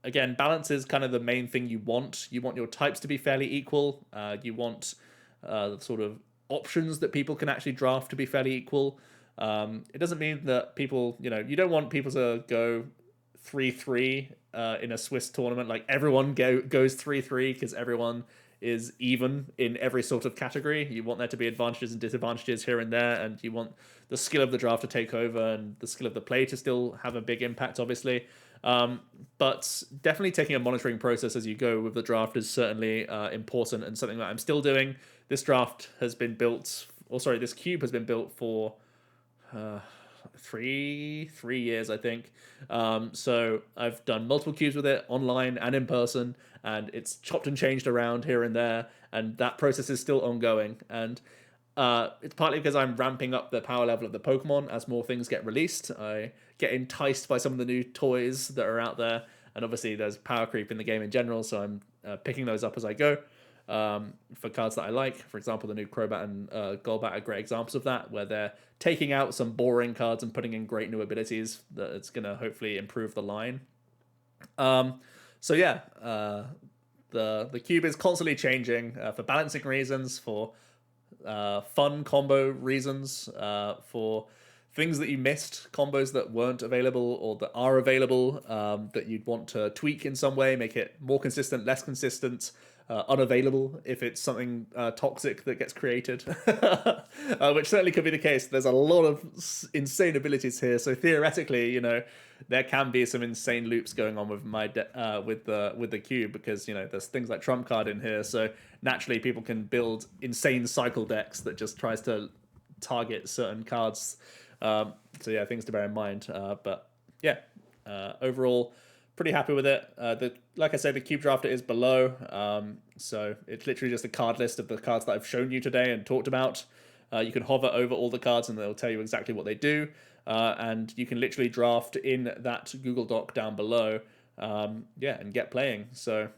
Again, balance is kind of the main thing you want. You want your types to be fairly equal. You want the sort of options that people can actually draft to be fairly equal. It doesn't mean that people, you don't want people to go 3-3 in a Swiss tournament. Like everyone goes 3-3 because everyone is even in every sort of category. You want there to be advantages and disadvantages here and there, and you want the skill of the draft to take over and the skill of the play to still have a big impact, obviously. But definitely taking a monitoring process as you go with the draft is certainly important and something that I'm still doing. This draft has been built, this cube has been built for 3 years, I think. So I've done multiple cubes with it online and in person, and it's chopped and changed around here and there, and that process is still ongoing. And it's partly because I'm ramping up the power level of the Pokemon as more things get released. I get enticed by some of the new toys that are out there, and obviously there's power creep in the game in general, so I'm picking those up as I go for cards that I like. For example, the new Crobat and Golbat are great examples of that, where they're taking out some boring cards and putting in great new abilities that it's going to hopefully improve the line. So yeah, the cube is constantly changing for balancing reasons, for fun combo reasons, for things that you missed, combos that weren't available or that are available, that you'd want to tweak in some way, make it more consistent, less consistent, unavailable if it's something toxic that gets created, which certainly could be the case. There's a lot of insane abilities here, so theoretically, there can be some insane loops going on with with the cube, because there's things like trump card in here, so naturally people can build insane cycle decks that just tries to target certain cards. So yeah, things to bear in mind. But yeah, overall, pretty happy with it. Like I said, the cube drafter is below, so it's literally just a card list of the cards that I've shown you today and talked about. You can hover over all the cards and they'll tell you exactly what they do, and you can literally draft in that Google Doc down below, and get playing. So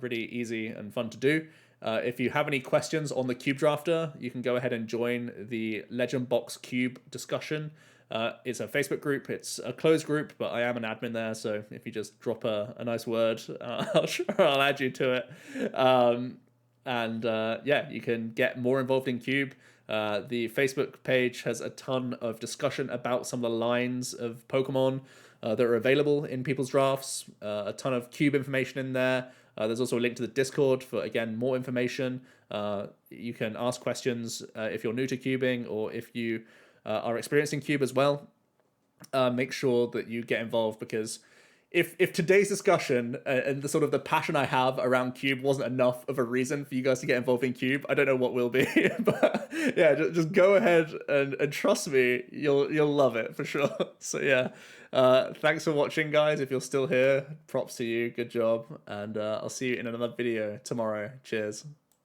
really easy and fun to do. If you have any questions on the cube drafter, you can go ahead and join the Legend Box Cube discussion. It's a Facebook group. It's a closed group, but I am an admin there, so if you just drop a nice word, I'll add you to it. You can get more involved in Cube. The Facebook page has a ton of discussion about some of the lines of Pokemon that are available in people's drafts. A ton of Cube information in there. There's also a link to the Discord for, again, more information. You can ask questions if you're new to cubing, or if you are experiencing Cube as well. Make sure that you get involved, because if today's discussion and the sort of the passion I have around Cube wasn't enough of a reason for you guys to get involved in Cube, I don't know what will be. But yeah, just go ahead and trust me, you'll love it for sure. So yeah, thanks for watching, guys. If you're still here, props to you, good job, and I'll see you in another video tomorrow. Cheers.